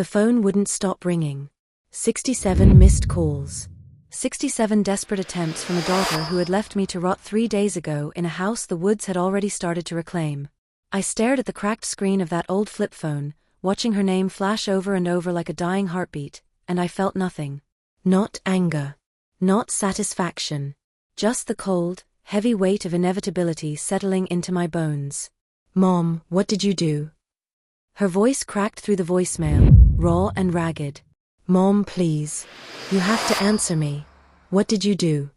The phone wouldn't stop ringing. 67 missed calls. 67 desperate attempts from a daughter who had left me to rot 3 days ago in a house the woods had already started to reclaim. I stared at the cracked screen of that old flip phone, watching her name flash over and over like a dying heartbeat, and I felt nothing. Not anger. Not satisfaction. Just the cold, heavy weight of inevitability settling into my bones. "Mom, what did you do?" Her voice cracked through the voicemail, raw and ragged. "Mom, please. You have to answer me. What did you do?"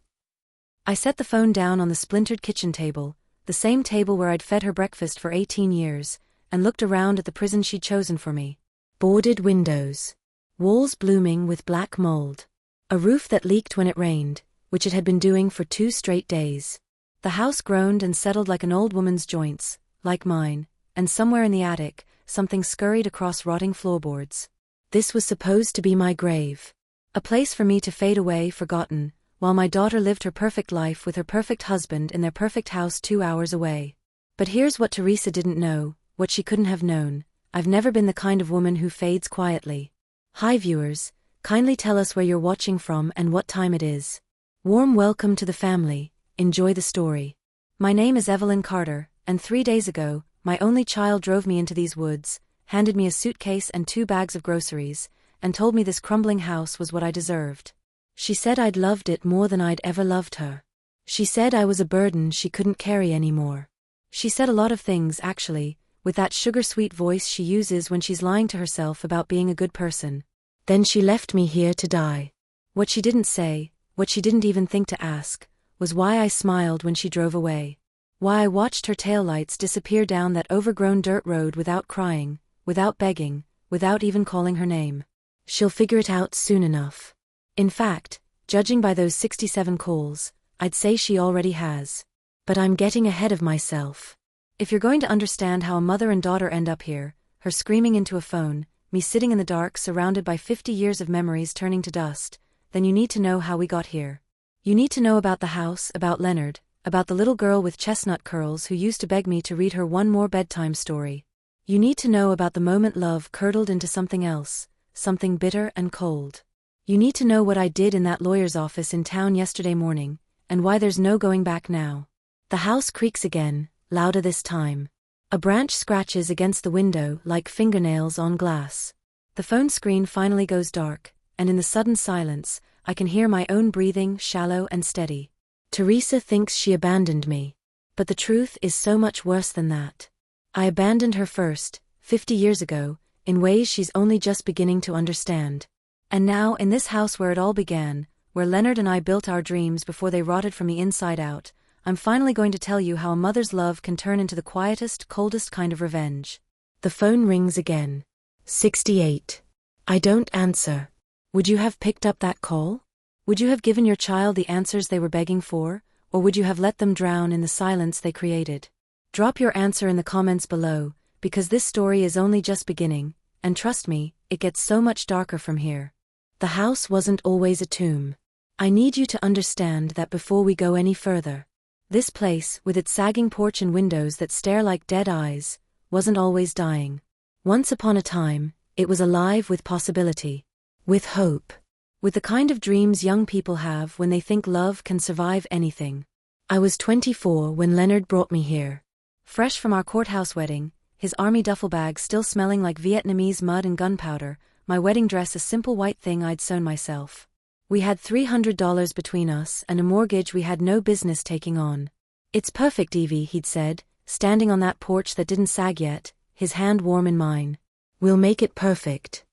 I set the phone down on the splintered kitchen table, the same table where I'd fed her breakfast for 18 years, and looked around at the prison she'd chosen for me. Boarded windows. Walls blooming with black mold. A roof that leaked when it rained, which it had been doing for 2 straight days. The house groaned and settled like an old woman's joints, like mine, and somewhere in the attic, something scurried across rotting floorboards. This was supposed to be my grave. A place for me to fade away forgotten, while my daughter lived her perfect life with her perfect husband in their perfect house 2 hours away. But here's what Teresa didn't know, what she couldn't have known. I've never been the kind of woman who fades quietly. Hi viewers, kindly tell us where you're watching from and what time it is. Warm welcome to the family, enjoy the story. My name is Evelyn Carter, and 3 days ago, my only child drove me into these woods, handed me a suitcase and 2 bags of groceries, and told me this crumbling house was what I deserved. She said I'd loved it more than I'd ever loved her. She said I was a burden she couldn't carry anymore. She said a lot of things actually, with that sugar-sweet voice she uses when she's lying to herself about being a good person. Then she left me here to die. What she didn't say, what she didn't even think to ask, was why I smiled when she drove away. Why I watched her taillights disappear down that overgrown dirt road without crying, without begging, without even calling her name. She'll figure it out soon enough. In fact, judging by those 67 calls, I'd say she already has. But I'm getting ahead of myself. If you're going to understand how a mother and daughter end up here, her screaming into a phone, me sitting in the dark surrounded by 50 years of memories turning to dust, then you need to know how we got here. You need to know about the house, about Leonard, about the little girl with chestnut curls who used to beg me to read her one more bedtime story. You need to know about the moment love curdled into something else, something bitter and cold. You need to know what I did in that lawyer's office in town yesterday morning, and why there's no going back now. The house creaks again, louder this time. A branch scratches against the window like fingernails on glass. The phone screen finally goes dark, and in the sudden silence, I can hear my own breathing, shallow and steady. Teresa thinks she abandoned me. But the truth is so much worse than that. I abandoned her first, 50 years ago, in ways she's only just beginning to understand. And now, in this house where it all began, where Leonard and I built our dreams before they rotted from the inside out, I'm finally going to tell you how a mother's love can turn into the quietest, coldest kind of revenge. The phone rings again. 68. I don't answer. Would you have picked up that call? Would you have given your child the answers they were begging for, or would you have let them drown in the silence they created? Drop your answer in the comments below, because this story is only just beginning, and trust me, it gets so much darker from here. The house wasn't always a tomb. I need you to understand that before we go any further. This place, with its sagging porch and windows that stare like dead eyes, wasn't always dying. Once upon a time, it was alive with possibility. With hope. With the kind of dreams young people have when they think love can survive anything. I was 24 when Leonard brought me here. Fresh from our courthouse wedding, his army duffel bag still smelling like Vietnamese mud and gunpowder, my wedding dress a simple white thing I'd sewn myself. We had $300 between us and a mortgage we had no business taking on. It's perfect, Evie, he'd said, standing on that porch that didn't sag yet, his hand warm in mine. We'll make it perfect.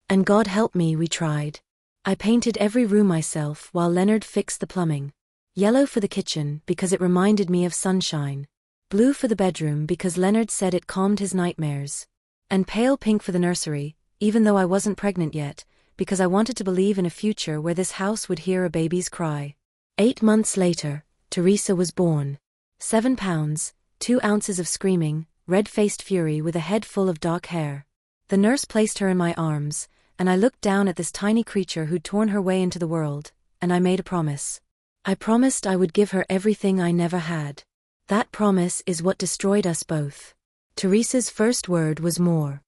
And God help me, we tried. I painted every room myself while Leonard fixed the plumbing. Yellow for the kitchen because it reminded me of sunshine. Blue for the bedroom because Leonard said it calmed his nightmares. And pale pink for the nursery, even though I wasn't pregnant yet, because I wanted to believe in a future where this house would hear a baby's cry. 8 months later, Teresa was born. 7 pounds, 2 ounces of screaming, red-faced fury with a head full of dark hair. The nurse placed her in my arms, and I looked down at this tiny creature who'd torn her way into the world, and I made a promise. I promised I would give her everything I never had. That promise is what destroyed us both. Teresa's first word was more.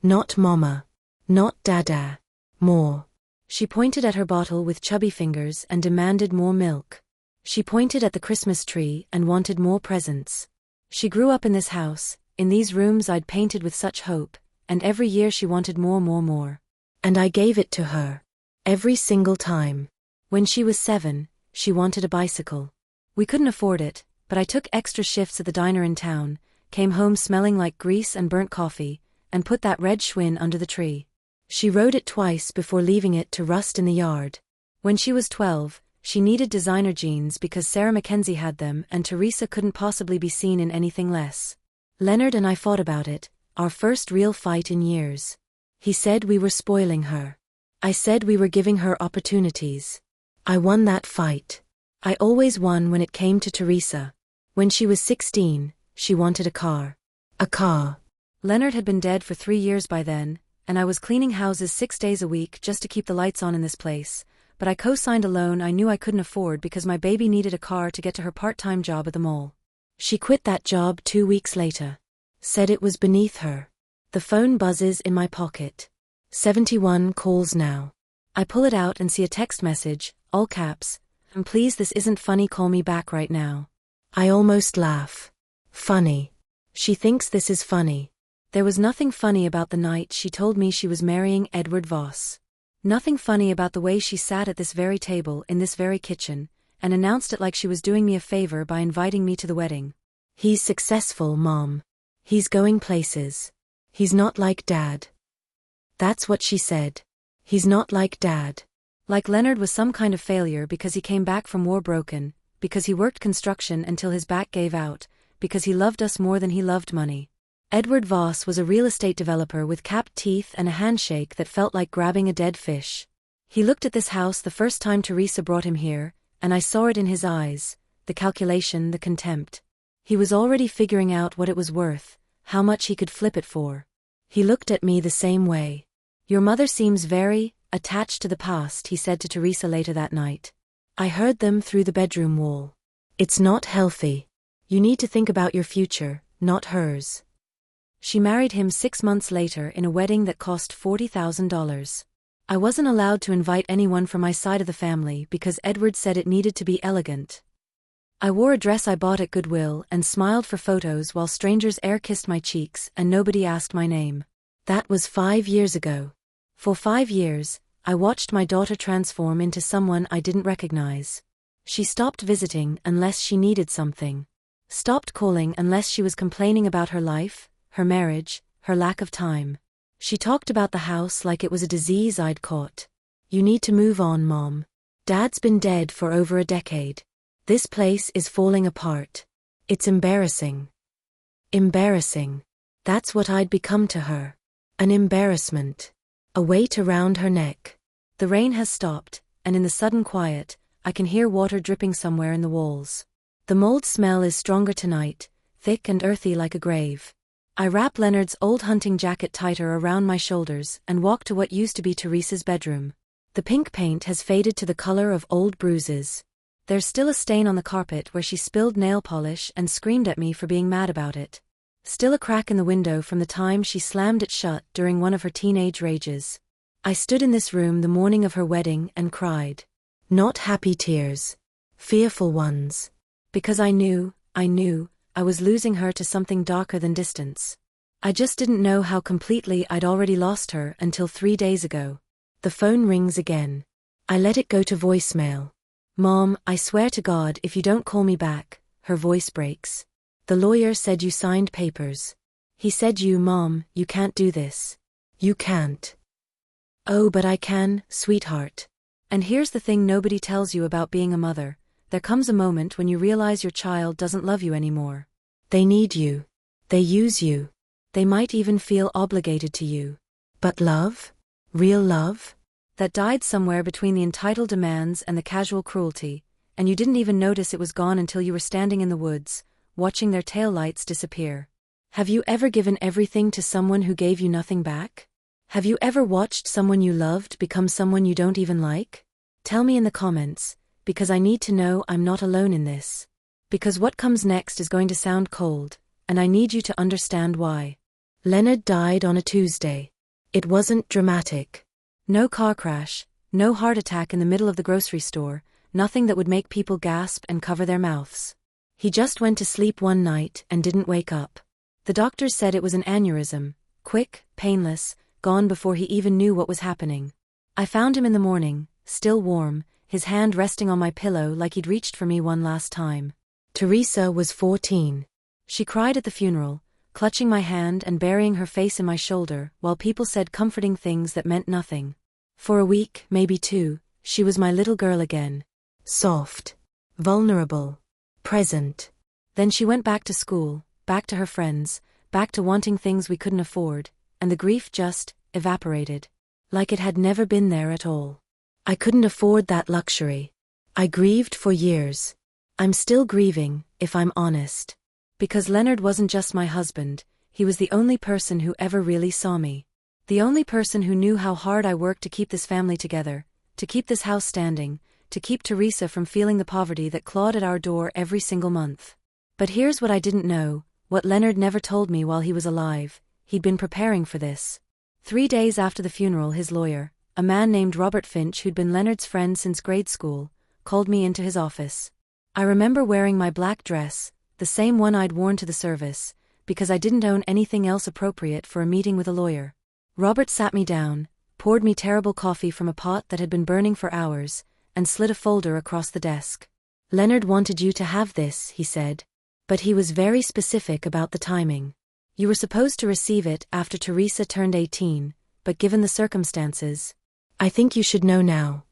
Not mama. Not Dada. More. She pointed at her bottle with chubby fingers and demanded more milk. She pointed at the Christmas tree and wanted more presents. She grew up in this house, in these rooms I'd painted with such hope, and every year she wanted more. And I gave it to her. Every single time. When she was 7, she wanted a bicycle. We couldn't afford it, but I took extra shifts at the diner in town, came home smelling like grease and burnt coffee, and put that red Schwinn under the tree. She rode it twice before leaving it to rust in the yard. When she was 12, she needed designer jeans because Sarah Mackenzie had them and Teresa couldn't possibly be seen in anything less. Leonard and I fought about it, our first real fight in years. He said we were spoiling her. I said we were giving her opportunities. I won that fight. I always won when it came to Teresa. When she was 16, she wanted a car. A car. Leonard had been dead for 3 years by then, and I was cleaning houses 6 days a week just to keep the lights on in this place, but I co-signed a loan I knew I couldn't afford because my baby needed a car to get to her part-time job at the mall. She quit that job 2 weeks later. Said it was beneath her. The phone buzzes in my pocket. 71 calls now. I pull it out and see a text message, all caps, and please this isn't funny, call me back right now. I almost laugh. Funny. She thinks this is funny. There was nothing funny about the night she told me she was marrying Edward Voss. Nothing funny about the way she sat at this very table in this very kitchen, and announced it like she was doing me a favor by inviting me to the wedding. He's successful, Mom. He's going places. He's not like Dad. That's what she said. He's not like Dad. Like Leonard was some kind of failure because he came back from war broken, because he worked construction until his back gave out, because he loved us more than he loved money. Edward Voss was a real estate developer with capped teeth and a handshake that felt like grabbing a dead fish. He looked at this house the first time Teresa brought him here, and I saw it in his eyes, the calculation, the contempt. He was already figuring out what it was worth, how much he could flip it for. He looked at me the same way. Your mother seems very attached to the past, he said to Teresa later that night. I heard them through the bedroom wall. It's not healthy. You need to think about your future, not hers. She married him 6 months later in a wedding that cost $40,000. I wasn't allowed to invite anyone from my side of the family because Edward said it needed to be elegant. I wore a dress I bought at Goodwill and smiled for photos while strangers air-kissed my cheeks and nobody asked my name. That was 5 years ago. For 5 years, I watched my daughter transform into someone I didn't recognize. She stopped visiting unless she needed something. Stopped calling unless she was complaining about her life, her marriage, her lack of time. She talked about the house like it was a disease I'd caught. You need to move on, Mom. Dad's been dead for over a decade. This place is falling apart. It's embarrassing. Embarrassing. That's what I'd become to her. An embarrassment. A weight around her neck. The rain has stopped, and in the sudden quiet, I can hear water dripping somewhere in the walls. The mold smell is stronger tonight, thick and earthy like a grave. I wrap Leonard's old hunting jacket tighter around my shoulders and walk to what used to be Teresa's bedroom. The pink paint has faded to the color of old bruises. There's still a stain on the carpet where she spilled nail polish and screamed at me for being mad about it. Still a crack in the window from the time she slammed it shut during one of her teenage rages. I stood in this room the morning of her wedding and cried. Not happy tears. Fearful ones. Because I knew I was losing her to something darker than distance. I just didn't know how completely I'd already lost her until 3 days ago. The phone rings again. I let it go to voicemail. Mom, I swear to God if you don't call me back, her voice breaks. The lawyer said you signed papers. He said Mom, you can't do this. You can't. Oh, but I can, sweetheart. And here's the thing nobody tells you about being a mother. There comes a moment when you realize your child doesn't love you anymore. They need you. They use you. They might even feel obligated to you. But love? Real love? That died somewhere between the entitled demands and the casual cruelty, and you didn't even notice it was gone until you were standing in the woods, watching their taillights disappear. Have you ever given everything to someone who gave you nothing back? Have you ever watched someone you loved become someone you don't even like? Tell me in the comments, because I need to know I'm not alone in this. Because what comes next is going to sound cold, and I need you to understand why. Leonard died on a Tuesday. It wasn't dramatic. No car crash, no heart attack in the middle of the grocery store, nothing that would make people gasp and cover their mouths. He just went to sleep one night and didn't wake up. The doctors said it was an aneurysm, quick, painless, gone before he even knew what was happening. I found him in the morning, still warm, his hand resting on my pillow like he'd reached for me one last time. Teresa was 14. She cried at the funeral, clutching my hand and burying her face in my shoulder, while people said comforting things that meant nothing. For a week, maybe 2, she was my little girl again. Soft. Vulnerable. Present. Then she went back to school, back to her friends, back to wanting things we couldn't afford, and the grief just evaporated. Like it had never been there at all. I couldn't afford that luxury. I grieved for years. I'm still grieving, if I'm honest. Because Leonard wasn't just my husband, he was the only person who ever really saw me. The only person who knew how hard I worked to keep this family together, to keep this house standing, to keep Teresa from feeling the poverty that clawed at our door every single month. But here's what I didn't know, what Leonard never told me while he was alive: he'd been preparing for this. 3 days after the funeral, his lawyer, a man named Robert Finch who'd been Leonard's friend since grade school, called me into his office. I remember wearing my black dress, the same one I'd worn to the service, because I didn't own anything else appropriate for a meeting with a lawyer. Robert sat me down, poured me terrible coffee from a pot that had been burning for hours, and slid a folder across the desk. Leonard wanted you to have this, he said. But he was very specific about the timing. You were supposed to receive it after Teresa turned 18, but given the circumstances, I think you should know now.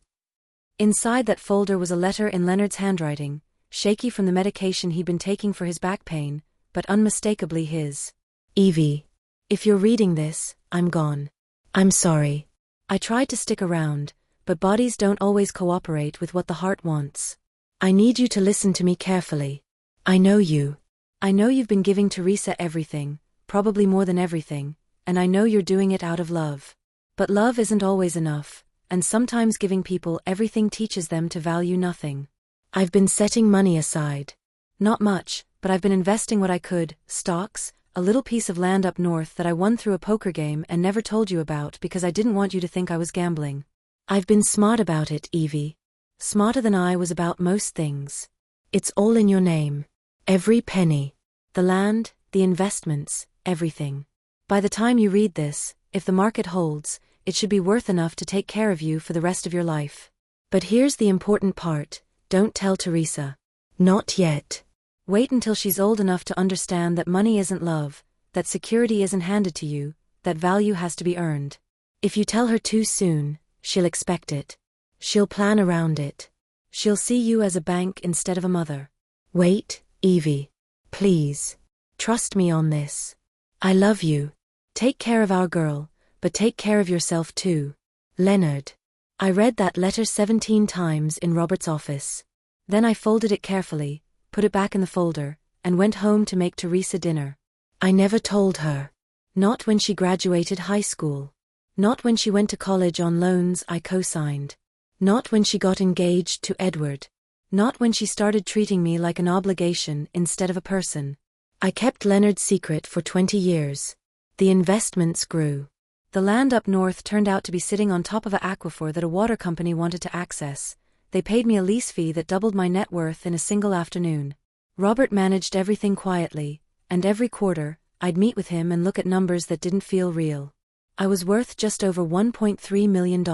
Inside that folder was a letter in Leonard's handwriting, shaky from the medication he'd been taking for his back pain, but unmistakably his. Evie. If you're reading this, I'm gone. I'm sorry. I tried to stick around, but bodies don't always cooperate with what the heart wants. I need you to listen to me carefully. I know you. I know you've been giving Teresa everything, probably more than everything, and I know you're doing it out of love. But love isn't always enough, and sometimes giving people everything teaches them to value nothing. I've been setting money aside. Not much, but I've been investing what I could: stocks, a little piece of land up north that I won through a poker game and never told you about because I didn't want you to think I was gambling. I've been smart about it, Evie. Smarter than I was about most things. It's all in your name. Every penny. The land, the investments, everything. By the time you read this, if the market holds, it should be worth enough to take care of you for the rest of your life. But here's the important part: don't tell Teresa. Not yet. Wait until she's old enough to understand that money isn't love, that security isn't handed to you, that value has to be earned. If you tell her too soon, she'll expect it. She'll plan around it. She'll see you as a bank instead of a mother. Wait, Evie. Please. Trust me on this. I love you. Take care of our girl, but take care of yourself too. Leonard. I read that letter 17 times in Robert's office. Then I folded it carefully, put it back in the folder, and went home to make Teresa dinner. I never told her. Not when she graduated high school. Not when she went to college on loans I co-signed. Not when she got engaged to Edward. Not when she started treating me like an obligation instead of a person. I kept Leonard's secret for 20 years. The investments grew. The land up north turned out to be sitting on top of an aquifer that a water company wanted to access. They paid me a lease fee that doubled my net worth in a single afternoon. Robert managed everything quietly, and every quarter, I'd meet with him and look at numbers that didn't feel real. I was worth just over $1.3 million.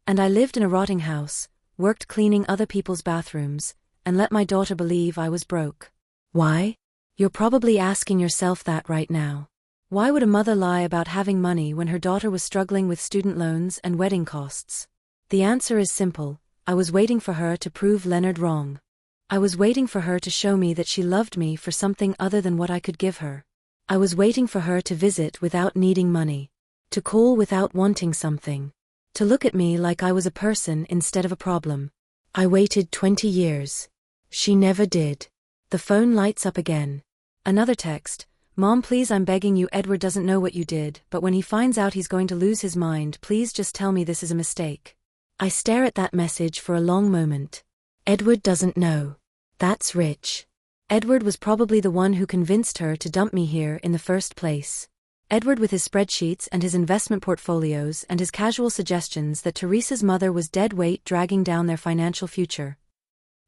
And I lived in a rotting house, worked cleaning other people's bathrooms, and let my daughter believe I was broke. Why? You're probably asking yourself that right now. Why would a mother lie about having money when her daughter was struggling with student loans and wedding costs? The answer is simple: I was waiting for her to prove Leonard wrong. I was waiting for her to show me that she loved me for something other than what I could give her. I was waiting for her to visit without needing money. To call without wanting something. To look at me like I was a person instead of a problem. I waited 20 years. She never did. The phone lights up again. Another text: Mom, please, I'm begging you, Edward doesn't know what you did, but when he finds out he's going to lose his mind, please just tell me this is a mistake. I stare at that message for a long moment. Edward doesn't know. That's rich. Edward was probably the one who convinced her to dump me here in the first place. Edward with his spreadsheets and his investment portfolios and his casual suggestions that Teresa's mother was dead weight dragging down their financial future.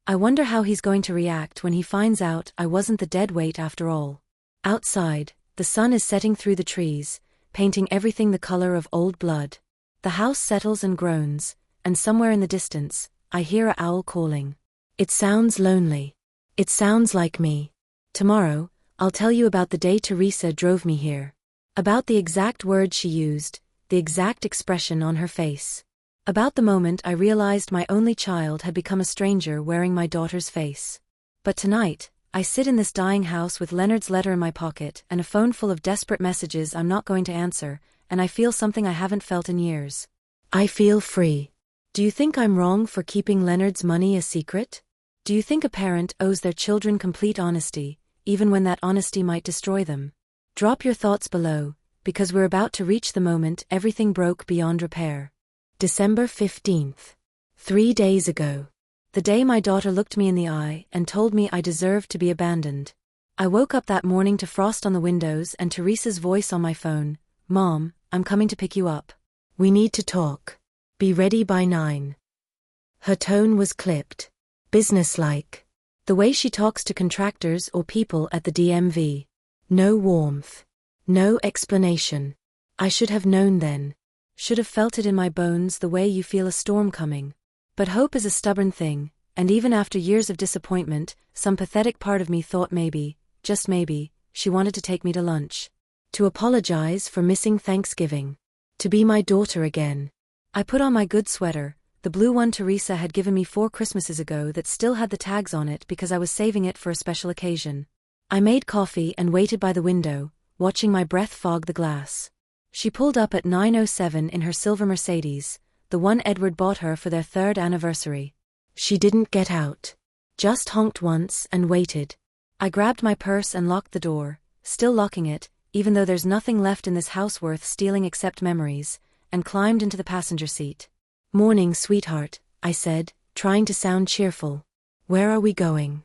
I wonder how he's going to react when he finds out I wasn't the dead weight after all. Outside, the sun is setting through the trees, painting everything the color of old blood. The house settles and groans, and somewhere in the distance, I hear an owl calling. It sounds lonely. It sounds like me. Tomorrow, I'll tell you about the day Teresa drove me here. About the exact words she used, the exact expression on her face. About the moment I realized my only child had become a stranger wearing my daughter's face. But tonight, I sit in this dying house with Leonard's letter in my pocket and a phone full of desperate messages I'm not going to answer, and I feel something I haven't felt in years. I feel free. Do you think I'm wrong for keeping Leonard's money a secret? Do you think a parent owes their children complete honesty, even when that honesty might destroy them? Drop your thoughts below, because we're about to reach the moment everything broke beyond repair. December 15th. 3 days ago. The day my daughter looked me in the eye and told me I deserved to be abandoned. I woke up that morning to frost on the windows and Teresa's voice on my phone. Mom, I'm coming to pick you up. We need to talk. Be ready by 9. Her tone was clipped. Businesslike. The way she talks to contractors or people at the DMV. No warmth. No explanation. I should have known then. Should have felt it in my bones the way you feel a storm coming. But hope is a stubborn thing, and even after years of disappointment, some pathetic part of me thought maybe, just maybe, she wanted to take me to lunch. To apologize for missing Thanksgiving. To be my daughter again. I put on my good sweater, the blue one Teresa had given me 4 Christmases ago that still had the tags on it because I was saving it for a special occasion. I made coffee and waited by the window, watching my breath fog the glass. She pulled up at 9:07 in her silver Mercedes, the one Edward bought her for their 3rd anniversary. She didn't get out. Just honked once and waited. I grabbed my purse and locked the door, still locking it, even though there's nothing left in this house worth stealing except memories, and climbed into the passenger seat. Morning, sweetheart, I said, trying to sound cheerful. Where are we going?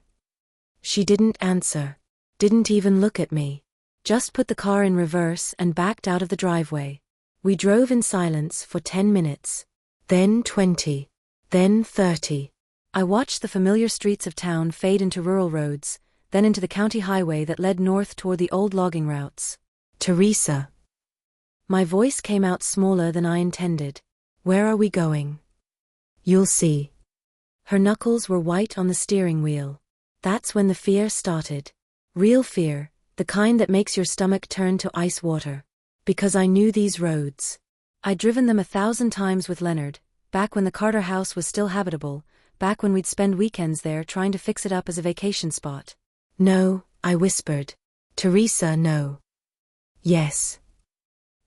She didn't answer. Didn't even look at me. Just put the car in reverse and backed out of the driveway. We drove in silence for 10 minutes. Then 20. Then 30. I watched the familiar streets of town fade into rural roads, then into the county highway that led north toward the old logging routes. Teresa. My voice came out smaller than I intended. Where are we going? You'll see. Her knuckles were white on the steering wheel. That's when the fear started. Real fear, the kind that makes your stomach turn to ice water. Because I knew these roads. I'd driven them 1,000 times with Leonard, back when the Carter house was still habitable, back when we'd spend weekends there trying to fix it up as a vacation spot. No, I whispered. Teresa, no. Yes.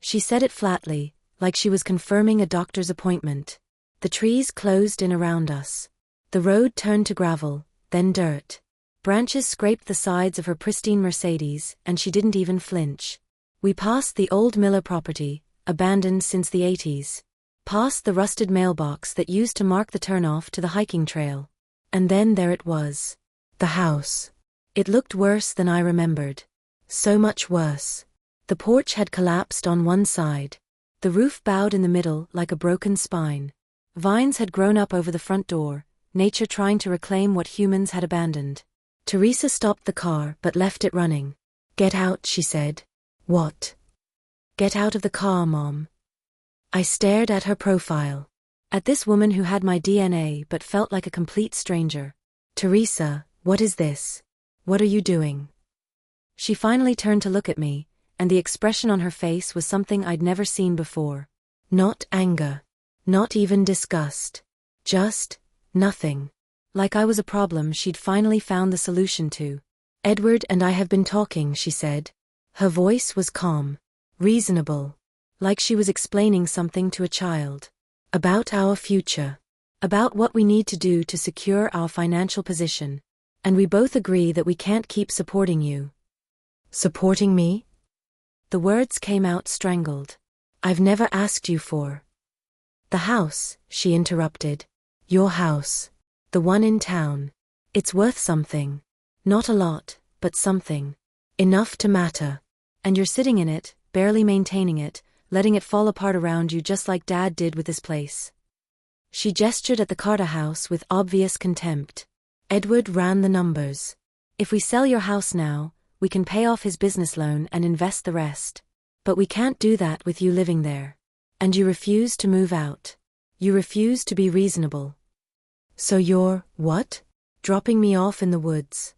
She said it flatly, like she was confirming a doctor's appointment. The trees closed in around us. The road turned to gravel, then dirt. Branches scraped the sides of her pristine Mercedes, and she didn't even flinch. We passed the old Miller property, abandoned since the 80s. Past the rusted mailbox that used to mark the turnoff to the hiking trail. And then there it was. The house. It looked worse than I remembered. So much worse. The porch had collapsed on one side. The roof bowed in the middle like a broken spine. Vines had grown up over the front door, nature trying to reclaim what humans had abandoned. Teresa stopped the car but left it running. Get out, she said. What? Get out of the car, Mom. I stared at her profile. At this woman who had my DNA but felt like a complete stranger. Teresa, what is this? What are you doing? She finally turned to look at me, and the expression on her face was something I'd never seen before. Not anger. Not even disgust. Just nothing. Like I was a problem she'd finally found the solution to. Edward and I have been talking, she said. Her voice was calm. Reasonable. Like she was explaining something to a child. About our future. About what we need to do to secure our financial position. And we both agree that we can't keep supporting you. Supporting me? The words came out strangled. I've never asked you for. The house, she interrupted. Your house. The one in town. It's worth something. Not a lot, but something. Enough to matter. And you're sitting in it, barely maintaining it, letting it fall apart around you just like Dad did with this place. She gestured at the Carter house with obvious contempt. Edward ran the numbers. If we sell your house now, we can pay off his business loan and invest the rest. But we can't do that with you living there. And you refuse to move out. You refuse to be reasonable. So you're, what? Dropping me off in the woods.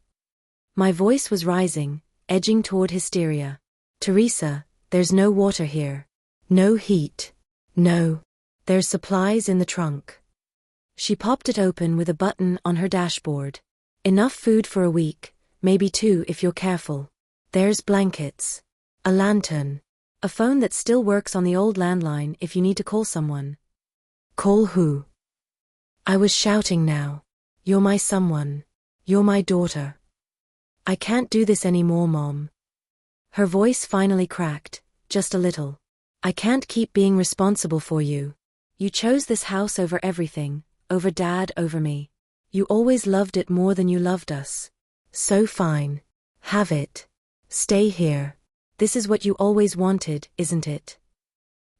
My voice was rising, edging toward hysteria. Teresa, there's no water here. No heat. No. There's supplies in the trunk. She popped it open with a button on her dashboard. Enough food for a week, maybe 2 if you're careful. There's blankets. A lantern. A phone that still works on the old landline if you need to call someone. Call who? I was shouting now. You're my someone. You're my daughter. I can't do this anymore, Mom. Her voice finally cracked, just a little. I can't keep being responsible for you. You chose this house over everything, over Dad, over me. You always loved it more than you loved us. So fine. Have it. Stay here. This is what you always wanted, isn't it?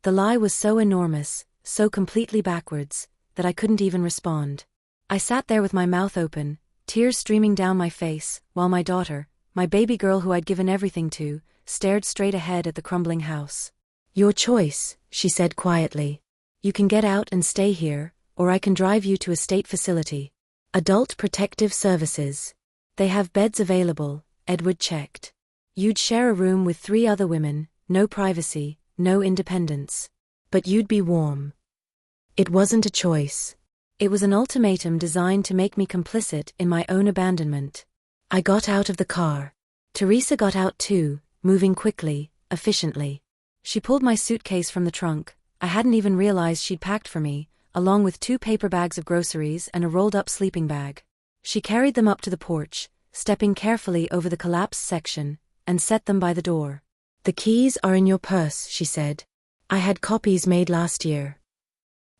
The lie was so enormous, so completely backwards, that I couldn't even respond. I sat there with my mouth open, tears streaming down my face, while my daughter, my baby girl who I'd given everything to, stared straight ahead at the crumbling house. Your choice, she said quietly. You can get out and stay here, or I can drive you to a state facility. Adult Protective Services. They have beds available, Edward checked. You'd share a room with 3 other women, no privacy, no independence. But you'd be warm. It wasn't a choice. It was an ultimatum designed to make me complicit in my own abandonment. I got out of the car. Teresa got out too, moving quickly, efficiently. She pulled my suitcase from the trunk. I hadn't even realized she'd packed for me, along with 2 paper bags of groceries and a rolled-up sleeping bag. She carried them up to the porch, stepping carefully over the collapsed section, and set them by the door. The keys are in your purse, she said. I had copies made last year.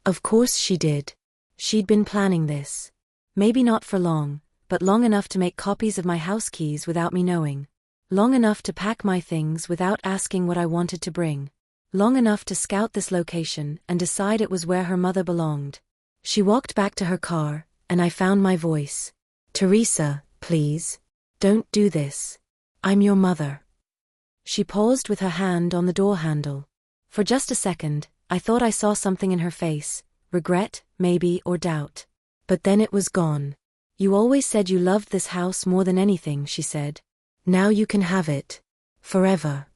Of course she did. She'd been planning this. Maybe not for long, but long enough to make copies of my house keys without me knowing. Long enough to pack my things without asking what I wanted to bring. Long enough to scout this location and decide it was where her mother belonged. She walked back to her car, and I found my voice. Teresa, please. Don't do this. I'm your mother. She paused with her hand on the door handle. For just a second, I thought I saw something in her face, regret, maybe, or doubt. But then it was gone. You always said you loved this house more than anything, she said. Now you can have it. Forever.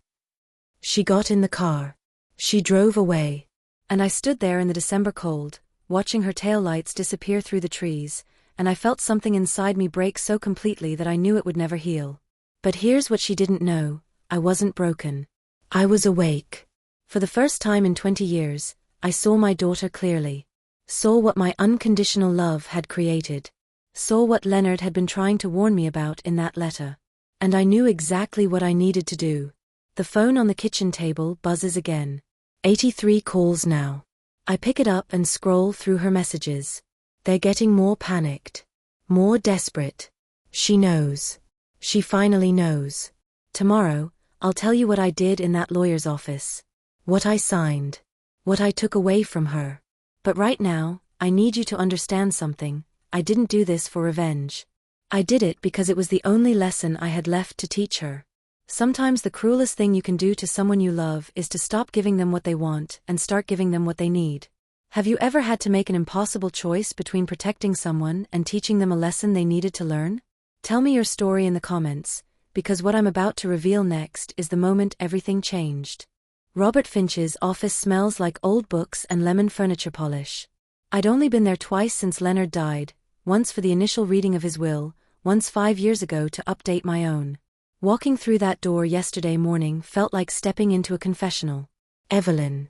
She got in the car. She drove away. And I stood there in the December cold, watching her taillights disappear through the trees, and I felt something inside me break so completely that I knew it would never heal. But here's what she didn't know. I wasn't broken. I was awake. For the first time in 20 years, I saw my daughter clearly. Saw what my unconditional love had created. Saw what Leonard had been trying to warn me about in that letter. And I knew exactly what I needed to do. The phone on the kitchen table buzzes again. 83 calls now. I pick it up and scroll through her messages. They're getting more panicked. More desperate. She knows. She finally knows. Tomorrow, I'll tell you what I did in that lawyer's office. What I signed. What I took away from her. But right now, I need you to understand something. I didn't do this for revenge. I did it because it was the only lesson I had left to teach her. Sometimes the cruelest thing you can do to someone you love is to stop giving them what they want and start giving them what they need. Have you ever had to make an impossible choice between protecting someone and teaching them a lesson they needed to learn? Tell me your story in the comments, because what I'm about to reveal next is the moment everything changed. Robert Finch's office smells like old books and lemon furniture polish. I'd only been there twice since Leonard died, once for the initial reading of his will, once 5 years ago to update my own. Walking through that door yesterday morning felt like stepping into a confessional. Evelyn.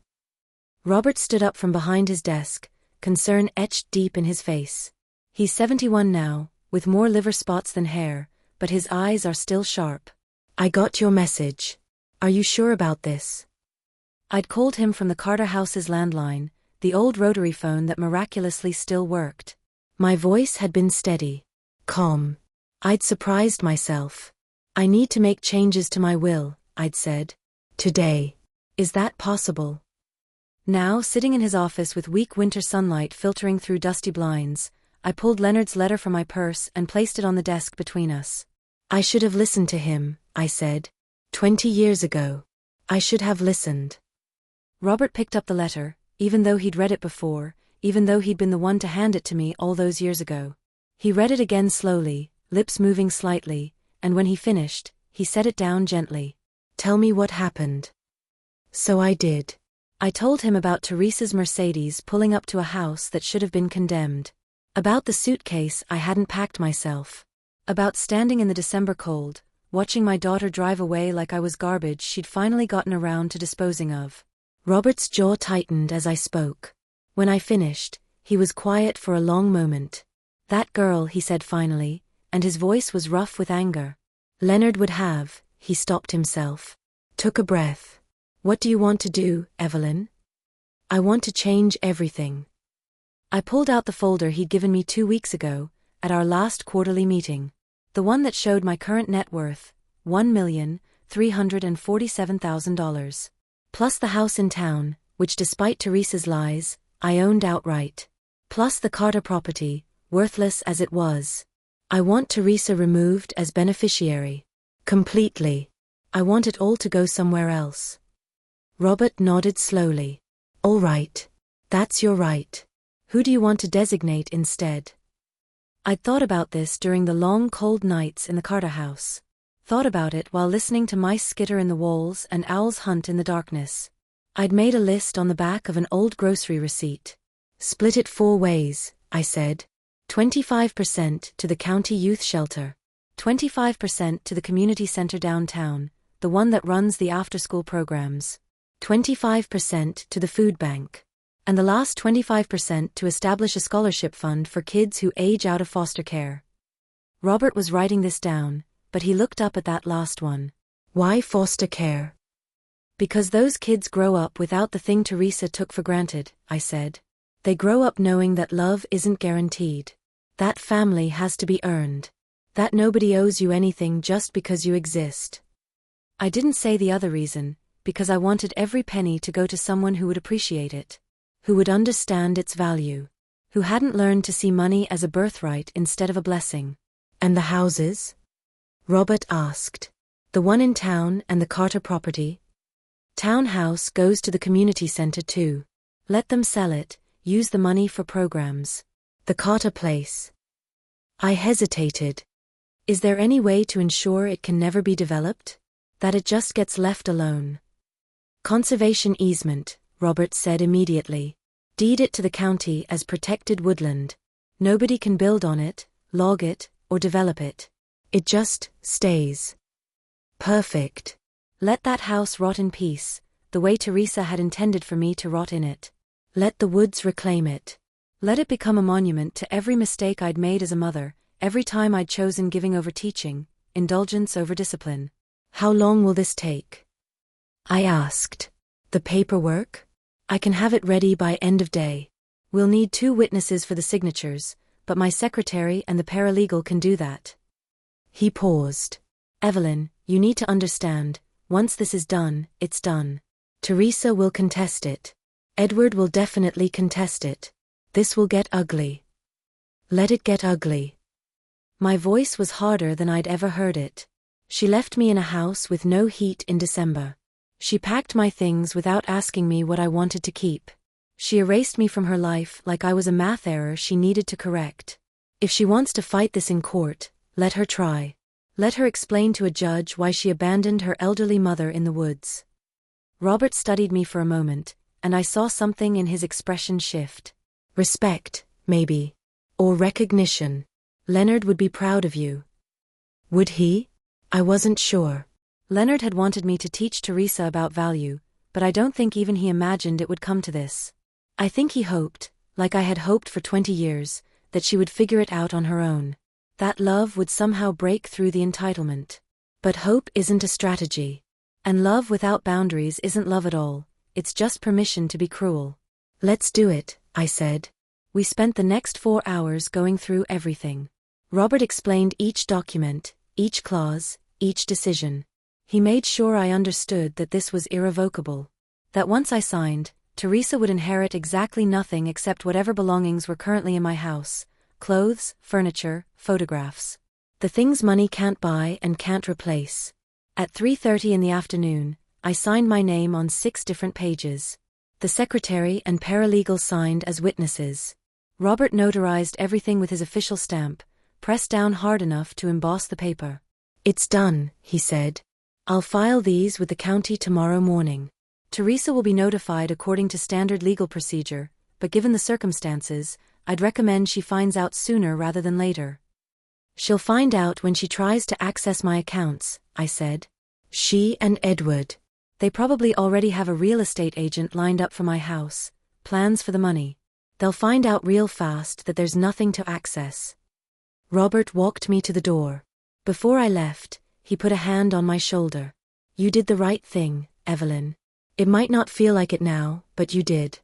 Robert stood up from behind his desk, concern etched deep in his face. He's 71 now, with more liver spots than hair, but his eyes are still sharp. I got your message. Are you sure about this? I'd called him from the Carter house's landline, the old rotary phone that miraculously still worked. My voice had been steady. Calm. I'd surprised myself. I need to make changes to my will, I'd said. Today. Is that possible? Now, sitting in his office with weak winter sunlight filtering through dusty blinds, I pulled Leonard's letter from my purse and placed it on the desk between us. I should have listened to him, I said. 20 years ago. I should have listened. Robert picked up the letter, even though he'd read it before, even though he'd been the one to hand it to me all those years ago. He read it again slowly, lips moving slightly, and when he finished, he set it down gently. Tell me what happened. So I did. I told him about Teresa's Mercedes pulling up to a house that should have been condemned. About the suitcase I hadn't packed myself. About standing in the December cold, watching my daughter drive away like I was garbage she'd finally gotten around to disposing of. Robert's jaw tightened as I spoke. When I finished, he was quiet for a long moment. That girl, he said finally, and his voice was rough with anger. Leonard would have, he stopped himself. Took a breath. What do you want to do, Evelyn? I want to change everything. I pulled out the folder he'd given me 2 weeks ago, at our last quarterly meeting. The one that showed my current net worth, $1,347,000. Plus the house in town, which despite Teresa's lies, I owned outright. Plus the Carter property, worthless as it was. I want Teresa removed as beneficiary. Completely. I want it all to go somewhere else. Robert nodded slowly. All right. That's your right. Who do you want to designate instead? I'd thought about this during the long cold nights in the Carter house. Thought about it while listening to mice skitter in the walls and owls hunt in the darkness. I'd made a list on the back of an old grocery receipt. Split it 4 ways, I said. 25% to the county youth shelter. 25% to the community center downtown, the one that runs the after-school programs. 25% to the food bank. And the last 25% to establish a scholarship fund for kids who age out of foster care. Robert was writing this down, but he looked up at that last one. Why foster care? Because those kids grow up without the thing Teresa took for granted, I said. They grow up knowing that love isn't guaranteed. That family has to be earned. That nobody owes you anything just because you exist. I didn't say the other reason, because I wanted every penny to go to someone who would appreciate it, who would understand its value, who hadn't learned to see money as a birthright instead of a blessing. And the houses? Robert asked. The one in town and the Carter property? Townhouse goes to the community center too. Let them sell it, use the money for programs. The Carter place. I hesitated. Is there any way to ensure it can never be developed? That it just gets left alone? Conservation easement, Robert said immediately. Deed it to the county as protected woodland. Nobody can build on it, log it, or develop it. It just stays. Perfect. Let that house rot in peace, the way Teresa had intended for me to rot in it. Let the woods reclaim it. Let it become a monument to every mistake I'd made as a mother, every time I'd chosen giving over teaching, indulgence over discipline. How long will this take? I asked. The paperwork? I can have it ready by end of day. We'll need 2 witnesses for the signatures, but my secretary and the paralegal can do that. He paused. Evelyn, you need to understand, once this is done, it's done. Teresa will contest it. Edward will definitely contest it. This will get ugly. Let it get ugly. My voice was harder than I'd ever heard it. She left me in a house with no heat in December. She packed my things without asking me what I wanted to keep. She erased me from her life like I was a math error she needed to correct. If she wants to fight this in court, let her try. Let her explain to a judge why she abandoned her elderly mother in the woods. Robert studied me for a moment, and I saw something in his expression shift. Respect, maybe. Or recognition. Leonard would be proud of you. Would he? I wasn't sure. Leonard had wanted me to teach Teresa about value, but I don't think even he imagined it would come to this. I think he hoped, like I had hoped for 20 years, that she would figure it out on her own. That love would somehow break through the entitlement. But hope isn't a strategy. And love without boundaries isn't love at all, it's just permission to be cruel. Let's do it, I said. We spent the next 4 hours going through everything. Robert explained each document, each clause, each decision. He made sure I understood that this was irrevocable. That once I signed, Teresa would inherit exactly nothing except whatever belongings were currently in my house: clothes, furniture, photographs. The things money can't buy and can't replace. At 3:30 in the afternoon, I signed my name on 6 different pages. The secretary and paralegal signed as witnesses. Robert notarized everything with his official stamp, pressed down hard enough to emboss the paper. "It's done," he said. "I'll file these with the county tomorrow morning. Teresa will be notified according to standard legal procedure, but given the circumstances, I'd recommend she finds out sooner rather than later." "She'll find out when she tries to access my accounts," I said. "She and Edward. They probably already have a real estate agent lined up for my house, plans for the money. They'll find out real fast that there's nothing to access." Robert walked me to the door. Before I left, he put a hand on my shoulder. "You did the right thing, Evelyn. It might not feel like it now, but you did."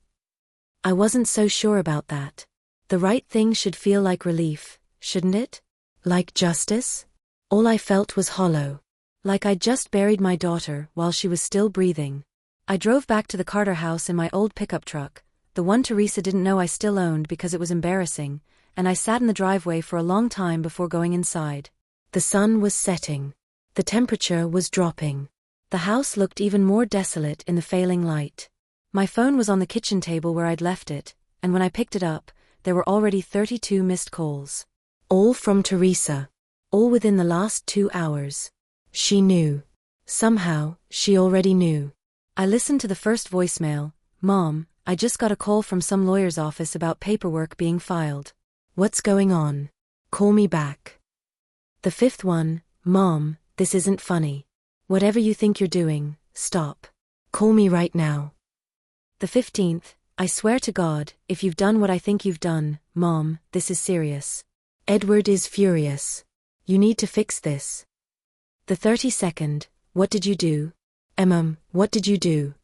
I wasn't so sure about that. The right thing should feel like relief, shouldn't it? Like justice? All I felt was hollow. Like I'd just buried my daughter while she was still breathing. I drove back to the Carter house in my old pickup truck, the one Teresa didn't know I still owned because it was embarrassing, and I sat in the driveway for a long time before going inside. The sun was setting. The temperature was dropping. The house looked even more desolate in the failing light. My phone was on the kitchen table where I'd left it, and when I picked it up, there were already 32 missed calls. All from Teresa. All within the last 2 hours. She knew. Somehow, she already knew. I listened to the first voicemail. "Mom, I just got a call from some lawyer's office about paperwork being filed. What's going on? Call me back." The fifth one, "Mom, this isn't funny. Whatever you think you're doing, stop. Call me right now." The 15th, "I swear to God, if you've done what I think you've done, Mom, this is serious. Edward is furious. You need to fix this." The 32nd, "What did you do? What did you do?"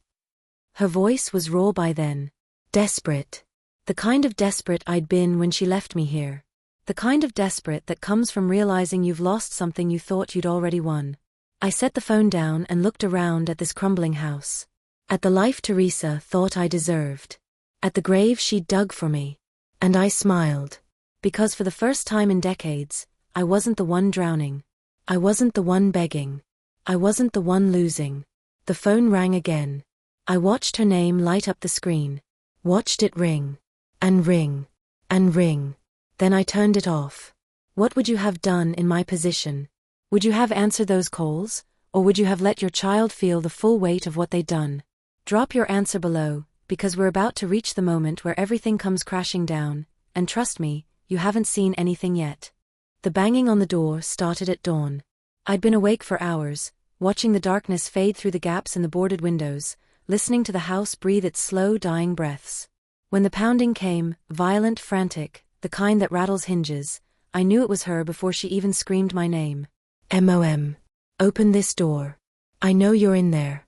Her voice was raw by then. Desperate. The kind of desperate I'd been when she left me here. The kind of desperate that comes from realizing you've lost something you thought you'd already won. I set the phone down and looked around at this crumbling house. At the life Teresa thought I deserved. At the grave she'd dug for me. And I smiled. Because for the first time in decades, I wasn't the one drowning. I wasn't the one begging. I wasn't the one losing. The phone rang again. I watched her name light up the screen. Watched it ring. And ring. And ring. Then I turned it off. What would you have done in my position? Would you have answered those calls, or would you have let your child feel the full weight of what they'd done? Drop your answer below, because we're about to reach the moment where everything comes crashing down, and trust me, you haven't seen anything yet. The banging on the door started at dawn. I'd been awake for hours, watching the darkness fade through the gaps in the boarded windows, listening to the house breathe its slow, dying breaths. When the pounding came, violent, frantic, the kind that rattles hinges, I knew it was her before she even screamed my name. "Mom. Open this door. I know you're in there."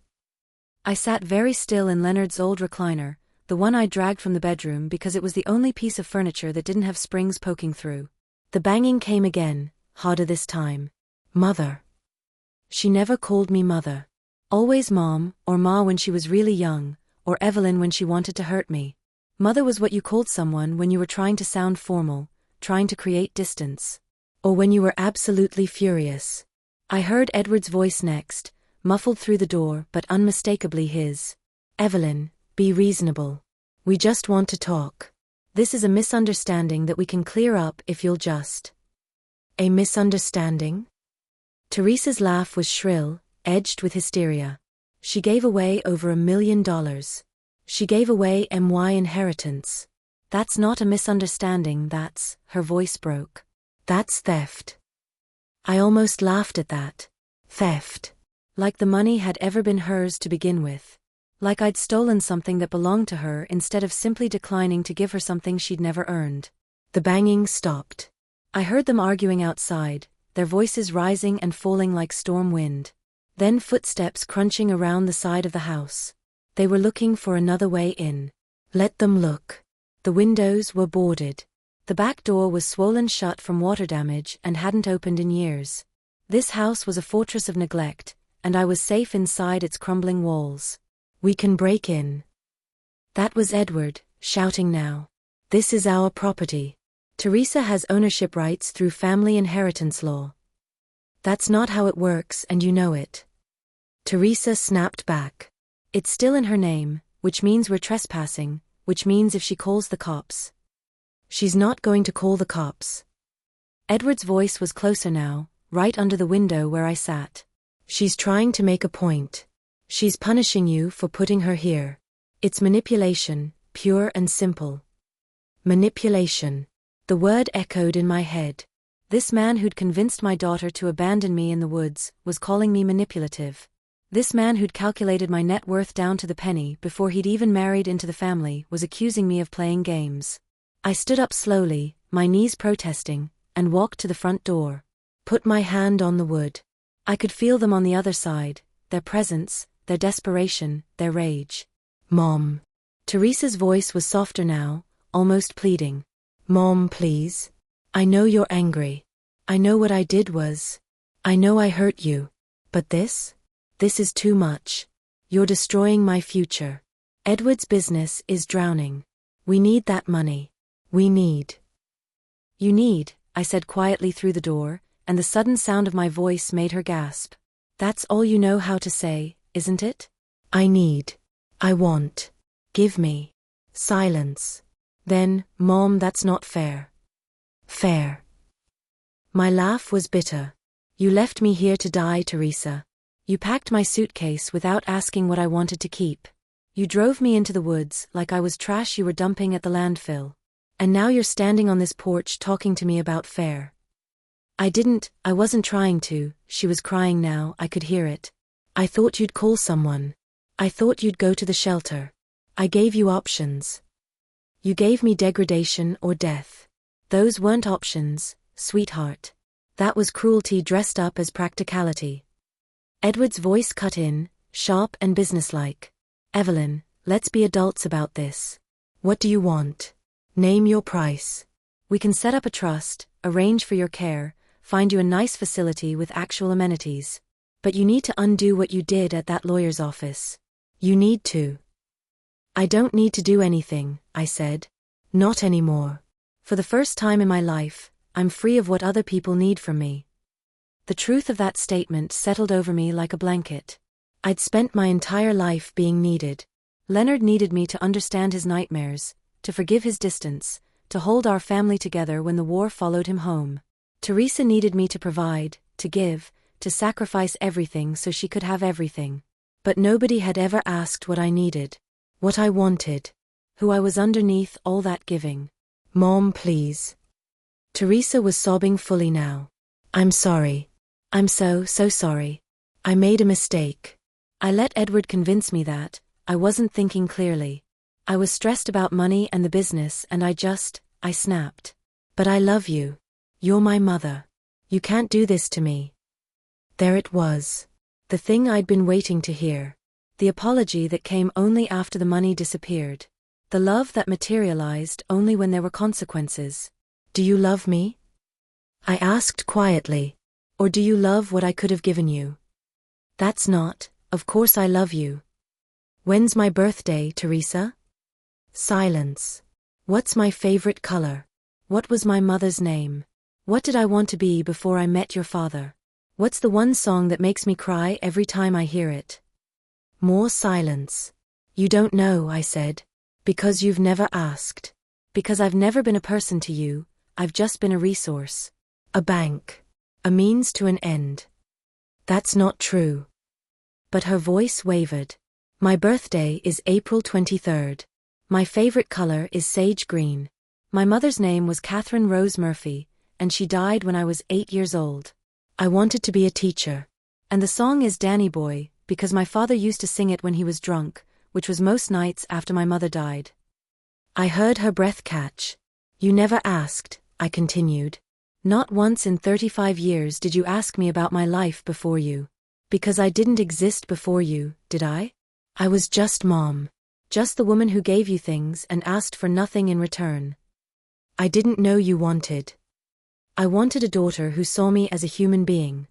I sat very still in Leonard's old recliner, the one I dragged from the bedroom because it was the only piece of furniture that didn't have springs poking through. The banging came again, harder this time. "Mother." She never called me mother. Always Mom, or Ma when she was really young, or Evelyn when she wanted to hurt me. Mother was what you called someone when you were trying to sound formal, trying to create distance. Or when you were absolutely furious. I heard Edward's voice next, muffled through the door but unmistakably his. "Evelyn, be reasonable. We just want to talk. This is a misunderstanding that we can clear up if you'll just." "A misunderstanding?" Teresa's laugh was shrill, edged with hysteria. She gave away over $1 million. She gave away my inheritance. That's not a misunderstanding, that's, her voice broke. That's theft. I almost laughed at that. Theft. Like the money had ever been hers to begin with. Like I'd stolen something that belonged to her instead of simply declining to give her something she'd never earned. The banging stopped. I heard them arguing outside, their voices rising and falling like storm wind. Then footsteps crunching around the side of the house. They were looking for another way in. Let them look. The windows were boarded. The back door was swollen shut from water damage and hadn't opened in years. This house was a fortress of neglect, and I was safe inside its crumbling walls. We can break in. That was Edward, shouting now. This is our property. Teresa has ownership rights through family inheritance law. That's not how it works, and you know it. Teresa snapped back. It's still in her name, which means we're trespassing, which means if she calls the cops. She's not going to call the cops. Edward's voice was closer now, right under the window where I sat. She's trying to make a point. She's punishing you for putting her here. It's manipulation, pure and simple. Manipulation. The word echoed in my head. This man who'd convinced my daughter to abandon me in the woods was calling me manipulative. This man who'd calculated my net worth down to the penny before he'd even married into the family was accusing me of playing games. I stood up slowly, my knees protesting, and walked to the front door. Put my hand on the wood. I could feel them on the other side, their presence, their desperation, their rage. Mom. Teresa's voice was softer now, almost pleading. Mom, please. I know you're angry. I know what I did was. I know I hurt you. But this is too much. You're destroying my future. Edward's business is drowning. We need that money. We need. You need, I said quietly through the door, and the sudden sound of my voice made her gasp. That's all you know how to say, isn't it? I need. I want. Give me. Silence. Then, Mom, that's not fair. Fair. My laugh was bitter. You left me here to die, Teresa. You packed my suitcase without asking what I wanted to keep. You drove me into the woods like I was trash you were dumping at the landfill. And now you're standing on this porch talking to me about fair. I wasn't trying to. She was crying now, I could hear it. I thought you'd call someone. I thought you'd go to the shelter. I gave you options. You gave me degradation or death. Those weren't options, sweetheart. That was cruelty dressed up as practicality. Edward's voice cut in, sharp and businesslike. Evelyn, let's be adults about this. What do you want? Name your price. We can set up a trust, arrange for your care, find you a nice facility with actual amenities. But you need to undo what you did at that lawyer's office. You need to. I don't need to do anything, I said. Not anymore. For the first time in my life, I'm free of what other people need from me. The truth of that statement settled over me like a blanket. I'd spent my entire life being needed. Leonard needed me to understand his nightmares, to forgive his distance, to hold our family together when the war followed him home. Teresa needed me to provide, to give, to sacrifice everything so she could have everything. But nobody had ever asked what I needed, what I wanted, who I was underneath all that giving. Mom, please. Teresa was sobbing fully now. I'm sorry. I'm so sorry. I made a mistake. I let Edward convince me that I wasn't thinking clearly. I was stressed about money and the business and I snapped. But I love you. You're my mother. You can't do this to me. There it was. The thing I'd been waiting to hear. The apology that came only after the money disappeared. The love that materialized only when there were consequences. Do you love me? I asked quietly. Or do you love what I could have given you? That's not, of course I love you. When's my birthday, Teresa? Silence. What's my favorite color? What was my mother's name? What did I want to be before I met your father? What's the one song that makes me cry every time I hear it? More silence. You don't know, I said. Because you've never asked. Because I've never been a person to you, I've just been a resource. A bank. A means to an end. That's not true. But her voice wavered. My birthday is April 23rd. My favorite color is sage green. My mother's name was Catherine Rose Murphy, and she died when I was 8 years old. I wanted to be a teacher. And the song is Danny Boy, because my father used to sing it when he was drunk, which was most nights after my mother died. I heard her breath catch. You never asked, I continued. Not once in 35 years did you ask me about my life before you. Because I didn't exist before you, did I? I was just Mom. Just the woman who gave you things and asked for nothing in return. I didn't know you wanted. I wanted a daughter who saw me as a human being.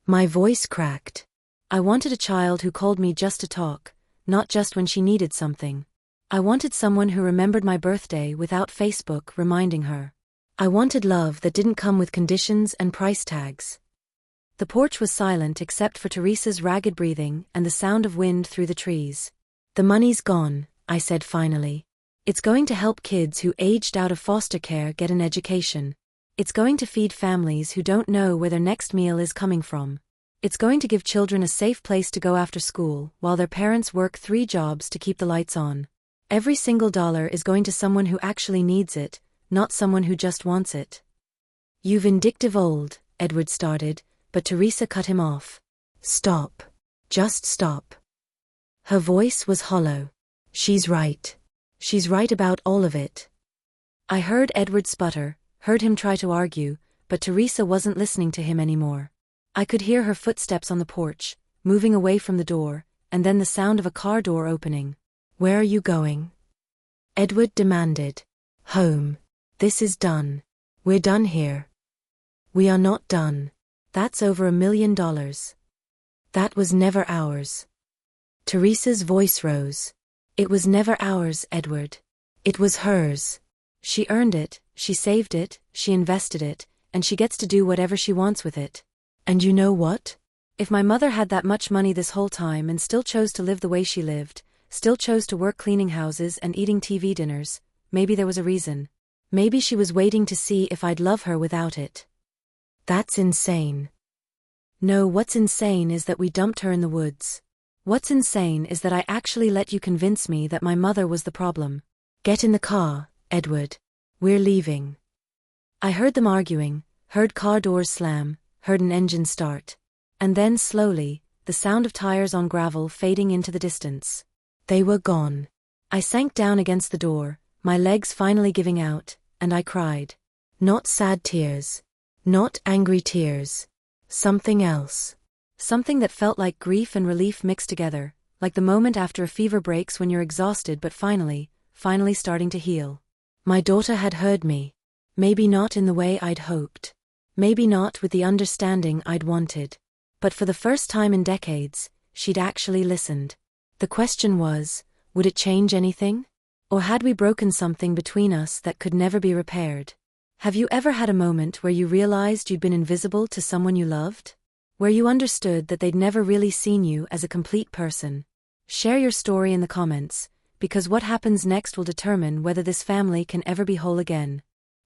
My voice cracked. I wanted a child who called me just to talk, not just when she needed something. I wanted someone who remembered my birthday without Facebook reminding her. I wanted love that didn't come with conditions and price tags. The porch was silent except for Teresa's ragged breathing and the sound of wind through the trees. "The money's gone," I said finally. "It's going to help kids who aged out of foster care get an education. It's going to feed families who don't know where their next meal is coming from. It's going to give children a safe place to go after school while their parents work 3 jobs to keep the lights on. Every single dollar is going to someone who actually needs it, not someone who just wants it." "You vindictive old," Edward started, but Teresa cut him off. "Stop. Just stop." Her voice was hollow. "She's right. She's right about all of it." I heard Edward sputter, heard him try to argue, but Teresa wasn't listening to him anymore. I could hear her footsteps on the porch, moving away from the door, and then the sound of a car door opening. "Where are you going?" Edward demanded. "Home. This is done. We're done here." "We are not done. That's over $1 million. That was never ours." Teresa's voice rose. "It was never ours, Edward. It was hers. She earned it, she saved it, she invested it, and she gets to do whatever she wants with it. And you know what? If my mother had that much money this whole time and still chose to live the way she lived, still chose to work cleaning houses and eating TV dinners, maybe there was a reason. Maybe she was waiting to see if I'd love her without it." "That's insane." "No, what's insane is that we dumped her in the woods. What's insane is that I actually let you convince me that my mother was the problem." "Get in the car, Edward. We're leaving." I heard them arguing, heard car doors slam, heard an engine start. And then slowly, the sound of tires on gravel fading into the distance. They were gone. I sank down against the door, my legs finally giving out, and I cried. Not sad tears. Not angry tears. Something else. Something that felt like grief and relief mixed together, like the moment after a fever breaks when you're exhausted but finally starting to heal. My daughter had heard me. Maybe not in the way I'd hoped. Maybe not with the understanding I'd wanted. But for the first time in decades, she'd actually listened. The question was, would it change anything? Or had we broken something between us that could never be repaired? Have you ever had a moment where you realized you'd been invisible to someone you loved? Where you understood that they'd never really seen you as a complete person? Share your story in the comments, because what happens next will determine whether this family can ever be whole again.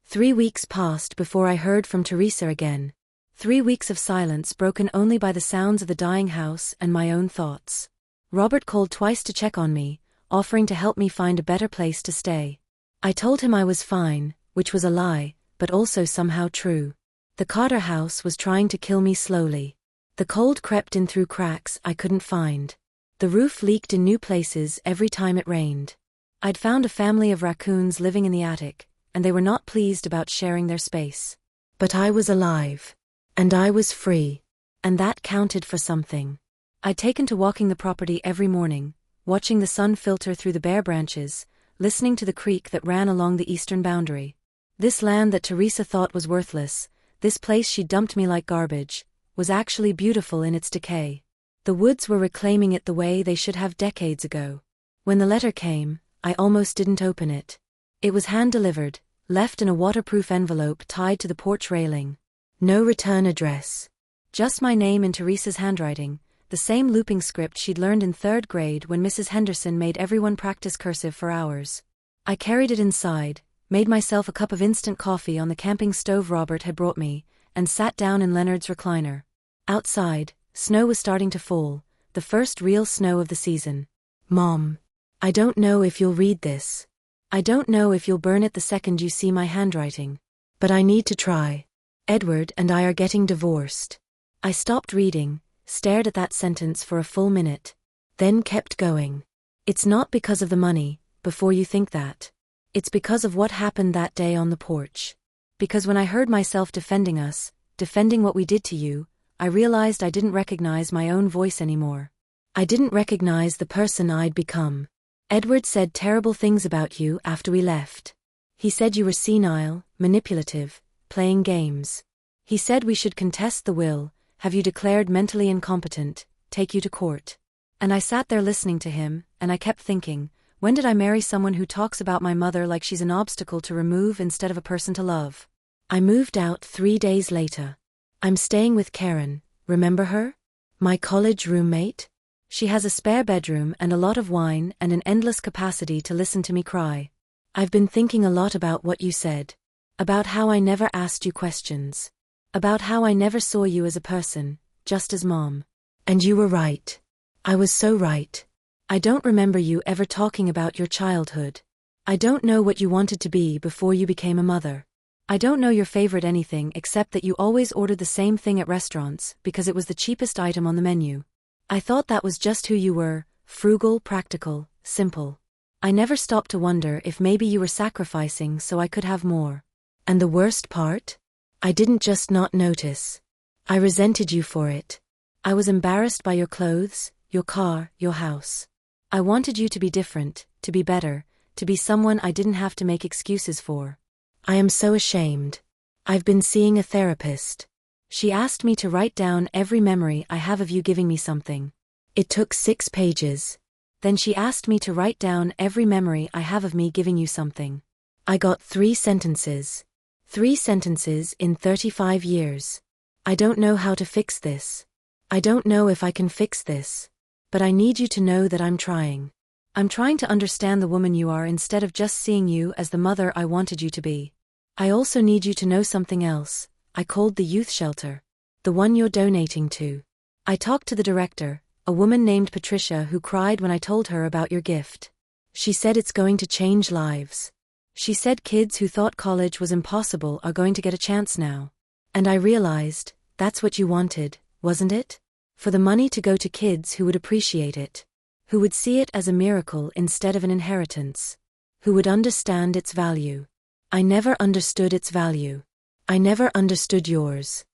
3 weeks passed before I heard from Teresa again. 3 weeks of silence broken only by the sounds of the dying house and my own thoughts. Robert called twice to check on me, offering to help me find a better place to stay. I told him I was fine, which was a lie, but also somehow true. The Carter house was trying to kill me slowly. The cold crept in through cracks I couldn't find. The roof leaked in new places every time it rained. I'd found a family of raccoons living in the attic, and they were not pleased about sharing their space. But I was alive. And I was free. And that counted for something. I'd taken to walking the property every morning, watching the sun filter through the bare branches, listening to the creek that ran along the eastern boundary. This land that Teresa thought was worthless, this place she dumped me like garbage, was actually beautiful in its decay. The woods were reclaiming it the way they should have decades ago. When the letter came, I almost didn't open it. It was hand-delivered, left in a waterproof envelope tied to the porch railing. No return address. Just my name in Teresa's handwriting, the same looping script she'd learned in 3rd grade when Mrs. Henderson made everyone practice cursive for hours. I carried it inside, made myself a cup of instant coffee on the camping stove Robert had brought me, and sat down in Leonard's recliner. Outside, snow was starting to fall, the first real snow of the season. Mom, I don't know if you'll read this. I don't know if you'll burn it the second you see my handwriting. But I need to try. Edward and I are getting divorced. I stopped reading, stared at that sentence for a full minute. Then kept going. It's not because of the money, before you think that. It's because of what happened that day on the porch. Because when I heard myself defending us, defending what we did to you, I realized I didn't recognize my own voice anymore. I didn't recognize the person I'd become. Edward said terrible things about you after we left. He said you were senile, manipulative, playing games. He said we should contest the will, have you declared mentally incompetent, take you to court. And I sat there listening to him, and I kept thinking, when did I marry someone who talks about my mother like she's an obstacle to remove instead of a person to love? I moved out 3 days later. I'm staying with Karen, remember her? My college roommate? She has a spare bedroom and a lot of wine and an endless capacity to listen to me cry. I've been thinking a lot about what you said. About how I never asked you questions. About how I never saw you as a person, just as mom. And you were right. I was so right. I don't remember you ever talking about your childhood. I don't know what you wanted to be before you became a mother. I don't know your favorite anything except that you always ordered the same thing at restaurants because it was the cheapest item on the menu. I thought that was just who you were, frugal, practical, simple. I never stopped to wonder if maybe you were sacrificing so I could have more. And the worst part? I didn't just not notice. I resented you for it. I was embarrassed by your clothes, your car, your house. I wanted you to be different, to be better, to be someone I didn't have to make excuses for. I am so ashamed. I've been seeing a therapist. She asked me to write down every memory I have of you giving me something. It took 6 pages. Then she asked me to write down every memory I have of me giving you something. I got 3 sentences. 3 sentences in 35 years. I don't know how to fix this. I don't know if I can fix this. But I need you to know that I'm trying. I'm trying to understand the woman you are instead of just seeing you as the mother I wanted you to be. I also need you to know something else. I called the youth shelter. The one you're donating to. I talked to the director, a woman named Patricia who cried when I told her about your gift. She said it's going to change lives. She said kids who thought college was impossible are going to get a chance now. And I realized, that's what you wanted, wasn't it? For the money to go to kids who would appreciate it. Who would see it as a miracle instead of an inheritance. Who would understand its value. I never understood its value. I never understood yours.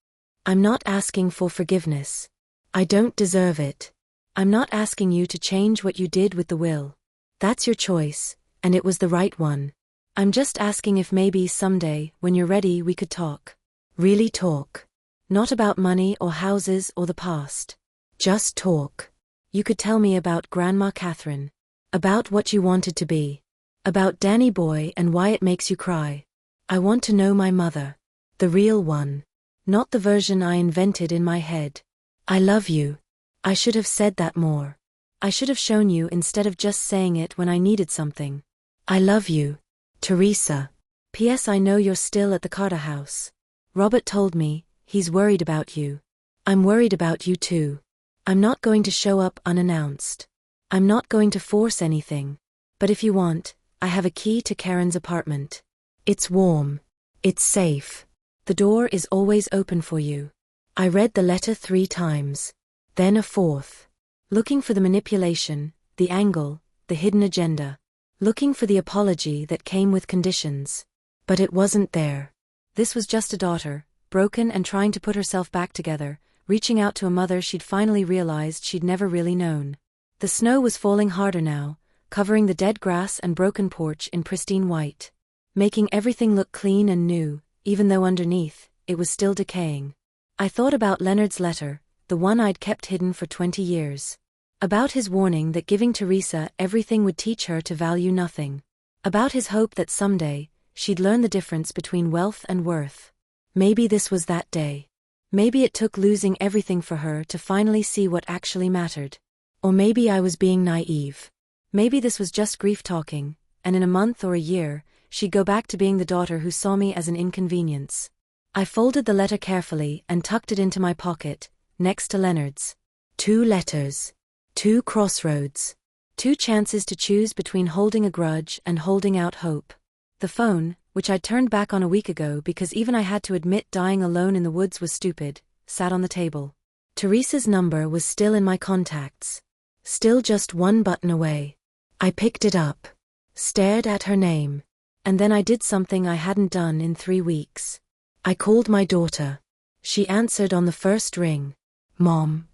I'm not asking for forgiveness. I don't deserve it. I'm not asking you to change what you did with the will. That's your choice, and it was the right one. I'm just asking if maybe someday, when you're ready, we could talk. Really talk. Not about money or houses or the past. Just talk. You could tell me about Grandma Catherine. About what you wanted to be. About Danny Boy and why it makes you cry. I want to know my mother. The real one. Not the version I invented in my head. I love you. I should have said that more. I should have shown you instead of just saying it when I needed something. I love you. Teresa. P.S. I know you're still at the Carter house. Robert told me, he's worried about you. I'm worried about you too. I'm not going to show up unannounced. I'm not going to force anything. But if you want, I have a key to Karen's apartment. It's warm. It's safe. The door is always open for you. I read the letter 3 times. Then a 4th. Looking for the manipulation, the angle, the hidden agenda. Looking for the apology that came with conditions. But it wasn't there. This was just a daughter, broken and trying to put herself back together, reaching out to a mother she'd finally realized she'd never really known. The snow was falling harder now, covering the dead grass and broken porch in pristine white. Making everything look clean and new, even though underneath, it was still decaying. I thought about Leonard's letter, the one I'd kept hidden for 20 years. About his warning that giving Teresa everything would teach her to value nothing. About his hope that someday, she'd learn the difference between wealth and worth. Maybe this was that day. Maybe it took losing everything for her to finally see what actually mattered. Or maybe I was being naive. Maybe this was just grief talking, and in a month or a year, she'd go back to being the daughter who saw me as an inconvenience. I folded the letter carefully and tucked it into my pocket, next to Leonard's. 2 letters. 2 crossroads. 2 chances to choose between holding a grudge and holding out hope. The phone, which I'd turned back on a week ago because even I had to admit dying alone in the woods was stupid, sat on the table. Teresa's number was still in my contacts. Still just 1 button away. I picked it up. Stared at her name. And then I did something I hadn't done in 3 weeks. I called my daughter. She answered on the first ring. Mom.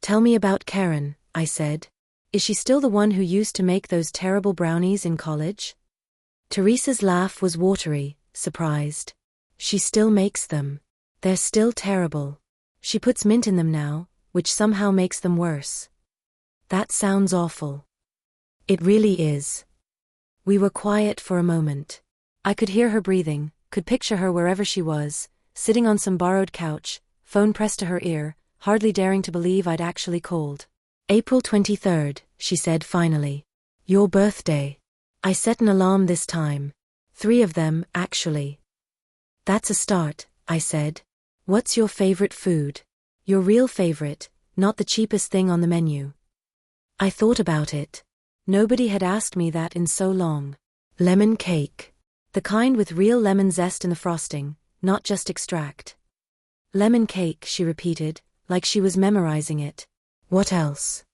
Tell me about Karen, I said. Is she still the one who used to make those terrible brownies in college? Teresa's laugh was watery, surprised. She still makes them. They're still terrible. She puts mint in them now, which somehow makes them worse. That sounds awful. It really is. We were quiet for a moment. I could hear her breathing, could picture her wherever she was, sitting on some borrowed couch, phone pressed to her ear, hardly daring to believe I'd actually called. April 23rd, she said finally. Your birthday. I set an alarm this time. 3 of them, actually. That's a start, I said. What's your favorite food? Your real favorite, not the cheapest thing on the menu. I thought about it. Nobody had asked me that in so long. Lemon cake. The kind with real lemon zest in the frosting, not just extract. Lemon cake, she repeated, like she was memorizing it. What else?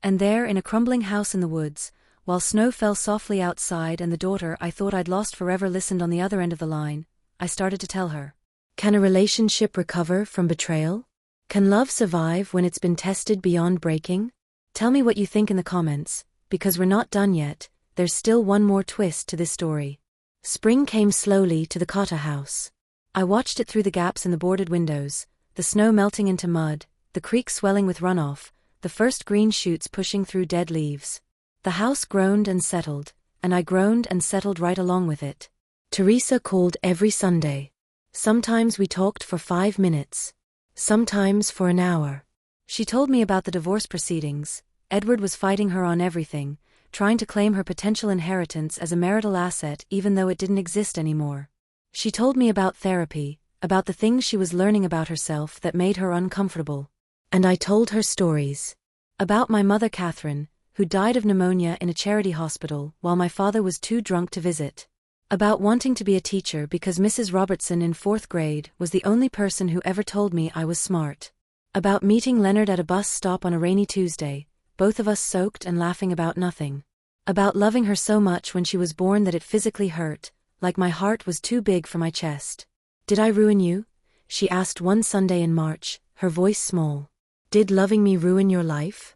And there, in a crumbling house in the woods, while snow fell softly outside and the daughter I thought I'd lost forever listened on the other end of the line, I started to tell her. Can a relationship recover from betrayal? Can love survive when it's been tested beyond breaking? Tell me what you think in the comments, because we're not done yet, there's still one more twist to this story. Spring came slowly to the Cotter house. I watched it through the gaps in the boarded windows, the snow melting into mud, the creek swelling with runoff, the first green shoots pushing through dead leaves. The house groaned and settled, and I groaned and settled right along with it. Teresa called every Sunday. Sometimes we talked for 5 minutes. Sometimes for an hour. She told me about the divorce proceedings. Edward was fighting her on everything, trying to claim her potential inheritance as a marital asset even though it didn't exist anymore. She told me about therapy, about the things she was learning about herself that made her uncomfortable. And I told her stories. About my mother Catherine, who died of pneumonia in a charity hospital while my father was too drunk to visit. About wanting to be a teacher because Mrs. Robertson in 4th grade was the only person who ever told me I was smart. About meeting Leonard at a bus stop on a rainy Tuesday, both of us soaked and laughing about nothing. About loving her so much when she was born that it physically hurt, like my heart was too big for my chest. Did I ruin you? She asked one Sunday in March, her voice small. Did loving me ruin your life?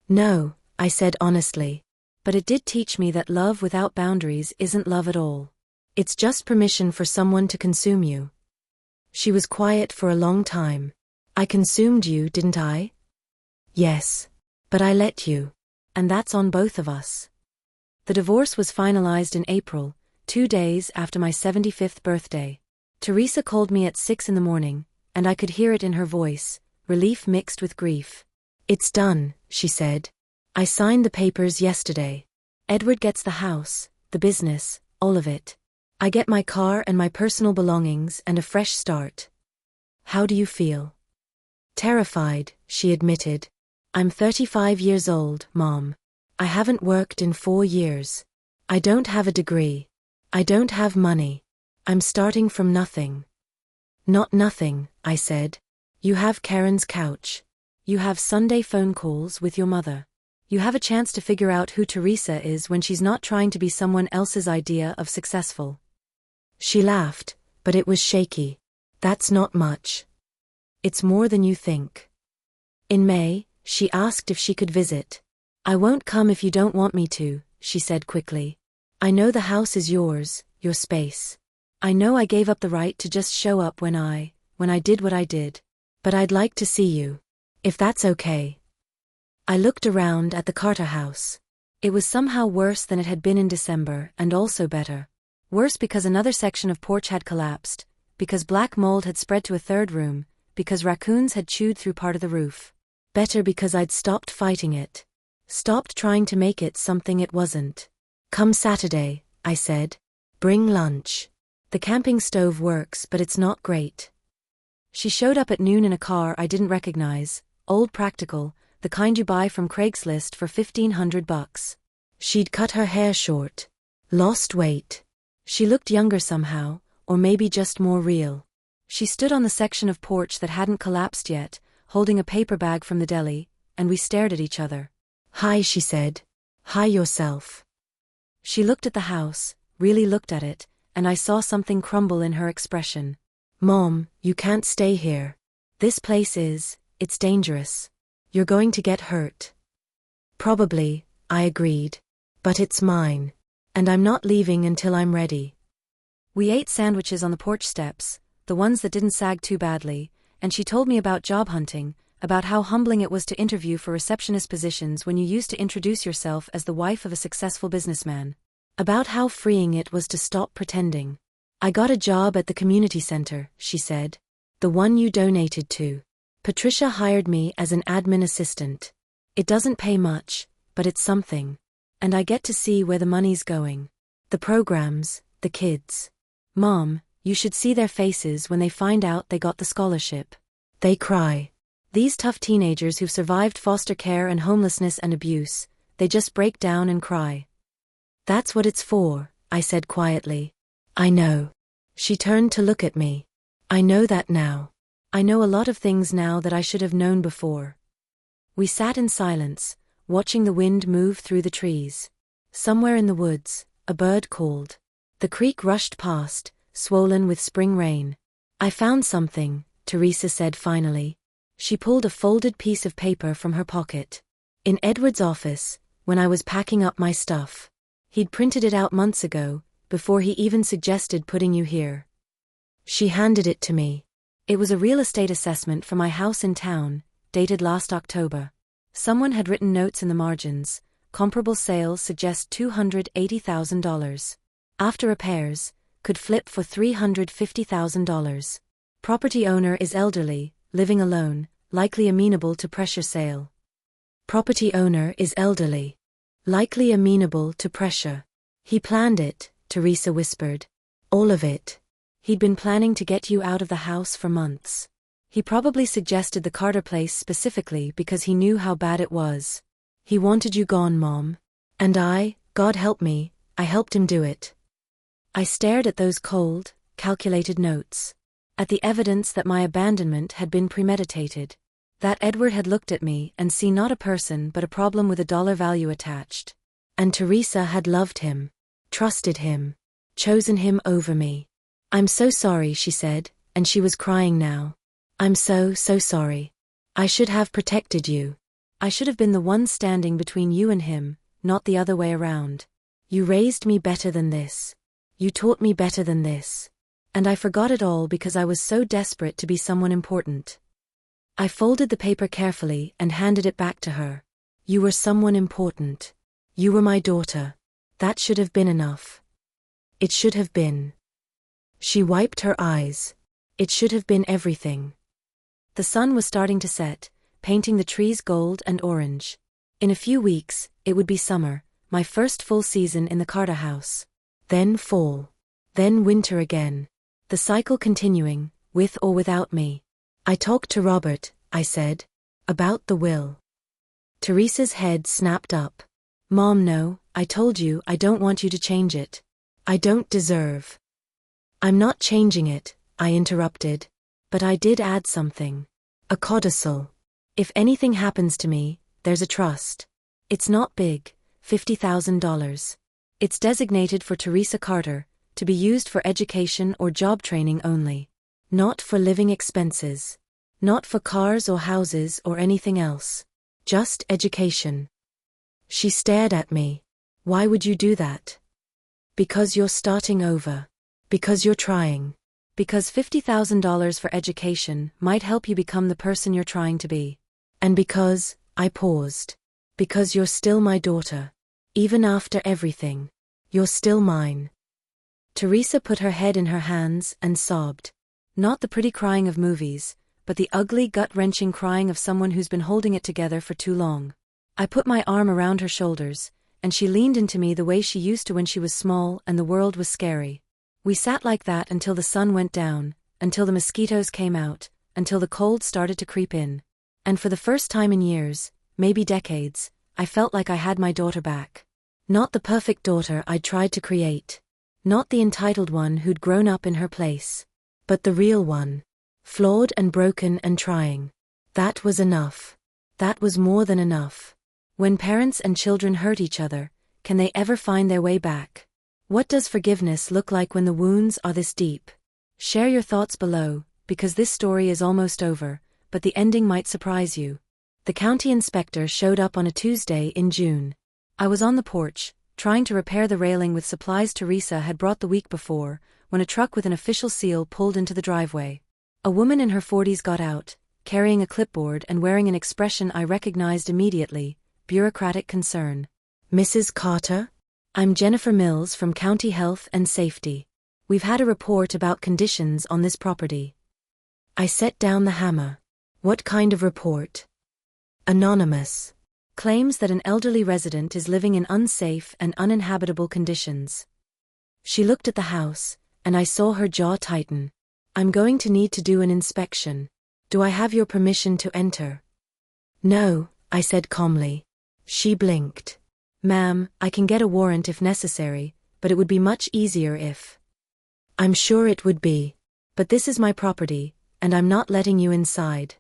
No, I said honestly. But it did teach me that love without boundaries isn't love at all. It's just permission for someone to consume you. She was quiet for a long time. I consumed you, didn't I? Yes. But I let you. And that's on both of us. The divorce was finalized in April, 2 days after my 75th birthday. Teresa called me at 6 in the morning, and I could hear it in her voice, relief mixed with grief. It's done, she said. I signed the papers yesterday. Edward gets the house, the business, all of it. I get my car and my personal belongings and a fresh start. How do you feel? Terrified, she admitted. I'm 35 years old, Mom. I haven't worked in 4 years. I don't have a degree. I don't have money. I'm starting from nothing. Not nothing, I said. You have Karen's couch. You have Sunday phone calls with your mother. You have a chance to figure out who Teresa is when she's not trying to be someone else's idea of successful. She laughed, but it was shaky. That's not much. It's more than you think. In May, she asked if she could visit. I won't come if you don't want me to, she said quickly. I know the house is yours, your space. I know I gave up the right to just show up when I did what I did. But I'd like to see you. If that's okay. I looked around at the Carter house. It was somehow worse than it had been in December, and also better. Worse because another section of porch had collapsed, because black mold had spread to a 3rd room, because raccoons had chewed through part of the roof. Better because I'd stopped fighting it. Stopped trying to make it something it wasn't. Come Saturday, I said. Bring lunch. The camping stove works, but it's not great. She showed up at noon in a car I didn't recognize, old practical, the kind you buy from Craigslist for $1,500. She'd cut her hair short. Lost weight. She looked younger somehow, or maybe just more real. She stood on the section of porch that hadn't collapsed yet, holding a paper bag from the deli, and we stared at each other. Hi, she said. Hi yourself. She looked at the house, really looked at it, and I saw something crumble in her expression. Mom, you can't stay here. This place it's dangerous. You're going to get hurt. Probably, I agreed. But it's mine. And I'm not leaving until I'm ready. We ate sandwiches on the porch steps, the ones that didn't sag too badly, and she told me about job hunting, about how humbling it was to interview for receptionist positions when you used to introduce yourself as the wife of a successful businessman. About how freeing it was to stop pretending. "I got a job at the community center," she said. "The one you donated to. Patricia hired me as an admin assistant. It doesn't pay much, but it's something. And I get to see where the money's going. The programs, the kids. Mom, you should see their faces when they find out they got the scholarship. They cry. These tough teenagers who've survived foster care and homelessness and abuse, they just break down and cry." "That's what it's for," I said quietly. "I know." She turned to look at me. "I know that now. I know a lot of things now that I should have known before." We sat in silence, watching the wind move through the trees. Somewhere in the woods, a bird called. The creek rushed past, swollen with spring rain. "I found something," Teresa said finally. She pulled a folded piece of paper from her pocket. "In Edward's office, when I was packing up my stuff. He'd printed it out months ago, before he even suggested putting you here." She handed it to me. It was a real estate assessment for my house in town, dated last October. Someone had written notes in the margins. Comparable sales suggest $280,000. After repairs, could flip for $350,000. Property owner is elderly, living alone, likely amenable to pressure sale. Property owner is elderly. Likely amenable to pressure. "He planned it," Teresa whispered. "All of it. He'd been planning to get you out of the house for months. He probably suggested the Carter place specifically because he knew how bad it was. He wanted you gone, Mom. And God help me, I helped him do it." I stared at those cold, calculated notes. At the evidence that my abandonment had been premeditated. That Edward had looked at me and seen not a person but a problem with a dollar value attached. And Teresa had loved him, trusted him, chosen him over me. "I'm so sorry," she said, and she was crying now. "I'm so sorry. I should have protected you. I should have been the one standing between you and him, not the other way around. You raised me better than this. You taught me better than this. And I forgot it all because I was so desperate to be someone important." I folded the paper carefully and handed it back to her. "You were someone important. You were my daughter. That should have been enough. It should have been." She wiped her eyes. "It should have been everything." The sun was starting to set, painting the trees gold and orange. In a few weeks, it would be summer, my first full season in the Carter house. Then fall. Then winter again. The cycle continuing, with or without me. "I talked to Robert," I said. "About the will." Teresa's head snapped up. "Mom, no, I told you I don't want you to change it. I don't deserve." "I'm not changing it," I interrupted. "But I did add something. A codicil. If anything happens to me, there's a trust. It's not big, $50,000. It's designated for Teresa Carter, to be used for education or job training only. Not for living expenses. Not for cars or houses or anything else. Just education." She stared at me. "Why would you do that?" "Because you're starting over. Because you're trying. Because $50,000 for education might help you become the person you're trying to be. And because," I paused, "because you're still my daughter. Even after everything. You're still mine." Teresa put her head in her hands and sobbed. Not the pretty crying of movies, but the ugly, gut-wrenching crying of someone who's been holding it together for too long. I put my arm around her shoulders, and she leaned into me the way she used to when she was small and the world was scary. We sat like that until the sun went down, until the mosquitoes came out, until the cold started to creep in. And for the first time in years, maybe decades, I felt like I had my daughter back. Not the perfect daughter I'd tried to create. Not the entitled one who'd grown up in her place. But the real one. Flawed and broken and trying. That was enough. That was more than enough. When parents and children hurt each other, can they ever find their way back? What does forgiveness look like when the wounds are this deep? Share your thoughts below, because this story is almost over, but the ending might surprise you. The county inspector showed up on a Tuesday in June. I was on the porch, trying to repair the railing with supplies Teresa had brought the week before, when a truck with an official seal pulled into the driveway. A woman in her 40s got out, carrying a clipboard and wearing an expression I recognized immediately: bureaucratic concern. "Mrs. Carter? I'm Jennifer Mills from County Health and Safety. We've had a report about conditions on this property." I set down the hammer. "What kind of report?" "Anonymous. Claims that an elderly resident is living in unsafe and uninhabitable conditions." She looked at the house, and I saw her jaw tighten. "I'm going to need to do an inspection. Do I have your permission to enter?" "No," I said calmly. She blinked. "Ma'am, I can get a warrant if necessary, but it would be much easier if—" "I'm sure it would be. But this is my property, and I'm not letting you inside."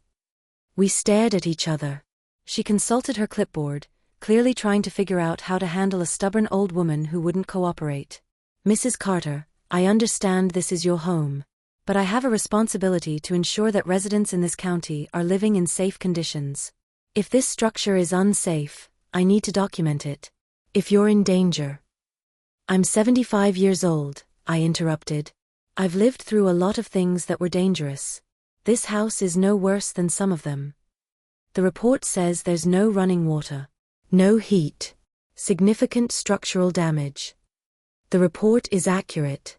We stared at each other. She consulted her clipboard, clearly trying to figure out how to handle a stubborn old woman who wouldn't cooperate. "Mrs. Carter, I understand this is your home. But I have a responsibility to ensure that residents in this county are living in safe conditions. If this structure is unsafe, I need to document it. If you're in danger—" "I'm 75 years old," I interrupted. "I've lived through a lot of things that were dangerous. This house is no worse than some of them. The report says there's no running water, no heat, significant structural damage. The report is accurate."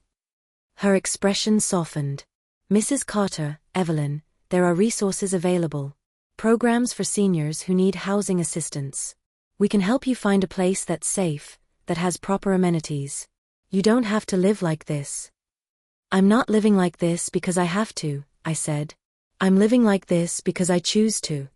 Her expression softened. "Mrs. Carter, Evelyn, there are resources available. Programs for seniors who need housing assistance. We can help you find a place that's safe, that has proper amenities. You don't have to live like this." "I'm not living like this because I have to," I said. "I'm living like this because I choose to."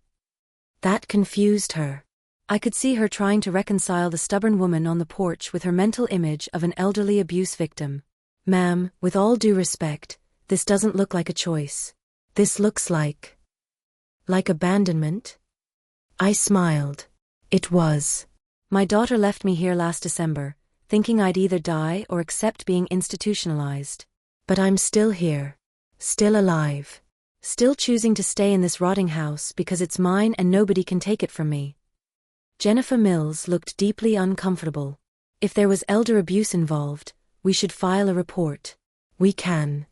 That confused her. I could see her trying to reconcile the stubborn woman on the porch with her mental image of an elderly abuse victim. "Ma'am, with all due respect, this doesn't look like a choice. This looks like abandonment?" I smiled. It was. "My daughter left me here last December, thinking I'd either die or accept being institutionalized. But I'm still here. Still alive. Still choosing to stay in this rotting house because it's mine and nobody can take it from me." Jennifer Mills looked deeply uncomfortable. "If there was elder abuse involved, we should file a report." "We can."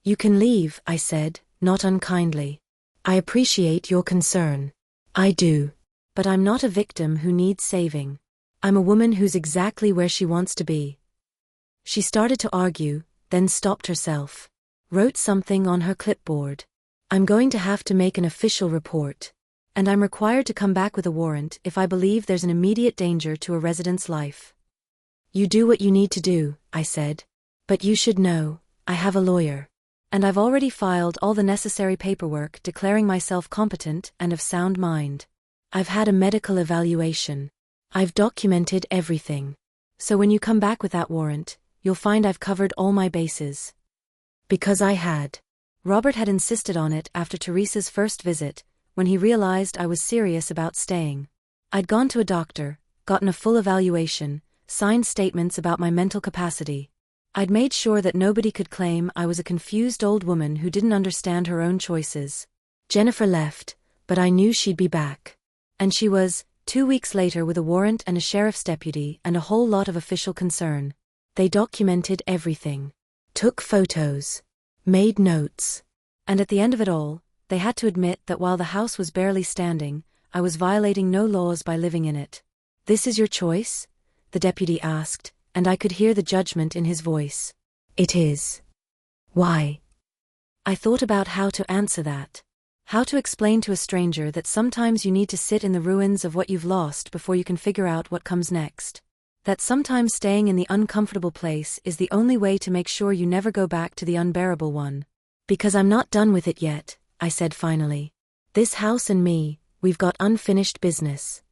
"You can leave," I said, not unkindly. "I appreciate your concern. I do. But I'm not a victim who needs saving. I'm a woman who's exactly where she wants to be." She started to argue, then stopped herself. Wrote something on her clipboard. "I'm going to have to make an official report. And I'm required to come back with a warrant if I believe there's an immediate danger to a resident's life." "You do what you need to do," I said. "But you should know, I have a lawyer. And I've already filed all the necessary paperwork declaring myself competent and of sound mind. I've had a medical evaluation. I've documented everything. So when you come back with that warrant, you'll find I've covered all my bases." Because I had. Robert had insisted on it after Teresa's first visit, when he realized I was serious about staying. I'd gone to a doctor, gotten a full evaluation, signed statements about my mental capacity. I'd made sure that nobody could claim I was a confused old woman who didn't understand her own choices. Jennifer left, but I knew she'd be back. And she was, 2 weeks later, with a warrant and a sheriff's deputy and a whole lot of official concern. They documented everything. Took photos. Made notes. And at the end of it all, they had to admit that while the house was barely standing, I was violating no laws by living in it. "This is your choice?" the deputy asked, and I could hear the judgment in his voice. "It is." "Why?" I thought about how to answer that. How to explain to a stranger that sometimes you need to sit in the ruins of what you've lost before you can figure out what comes next. That sometimes staying in the uncomfortable place is the only way to make sure you never go back to the unbearable one. "Because I'm not done with it yet," I said finally. "This house and me, we've got unfinished business."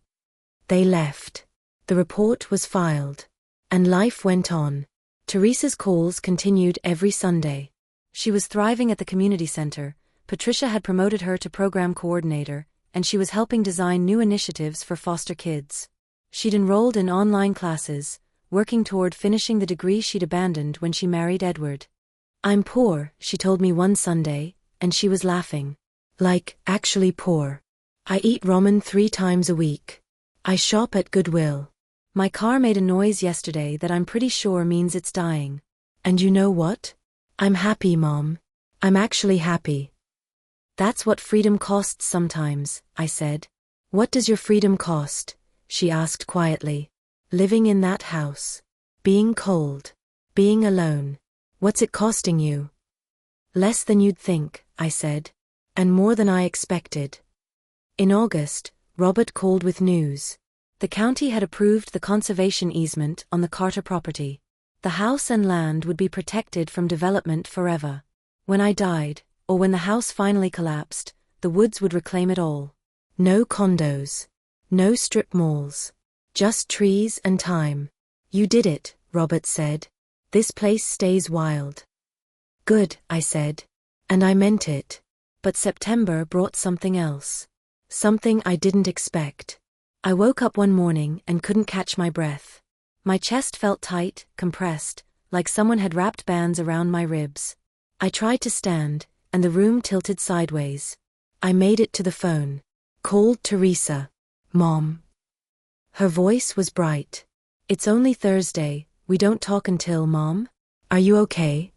They left. The report was filed. And life went on. Teresa's calls continued every Sunday. She was thriving at the community center. Patricia had promoted her to program coordinator, and she was helping design new initiatives for foster kids. She'd enrolled in online classes, working toward finishing the degree she'd abandoned when she married Edward. "I'm poor," she told me one Sunday, and she was laughing. Like, actually poor. "I eat ramen 3 times a week. I shop at Goodwill. My car made a noise yesterday that I'm pretty sure means it's dying. And you know what? I'm happy, Mom. I'm actually happy." That's what freedom costs sometimes, I said. What does your freedom cost? She asked quietly. Living in that house. Being cold. Being alone. What's it costing you? Less than you'd think, I said. And more than I expected. In August, Robert called with news. The county had approved the conservation easement on the Carter property. The house and land would be protected from development forever. When I died, or when the house finally collapsed, the woods would reclaim it all. No condos. No strip malls. Just trees and time. You did it, Robert said. This place stays wild. Good, I said. And I meant it. But September brought something else. Something I didn't expect. I woke up one morning and couldn't catch my breath. My chest felt tight, compressed, like someone had wrapped bands around my ribs. I tried to stand, and the room tilted sideways. I made it to the phone. Called Teresa. Mom. Her voice was bright. It's only Thursday, we don't talk until, Mom? Are you okay?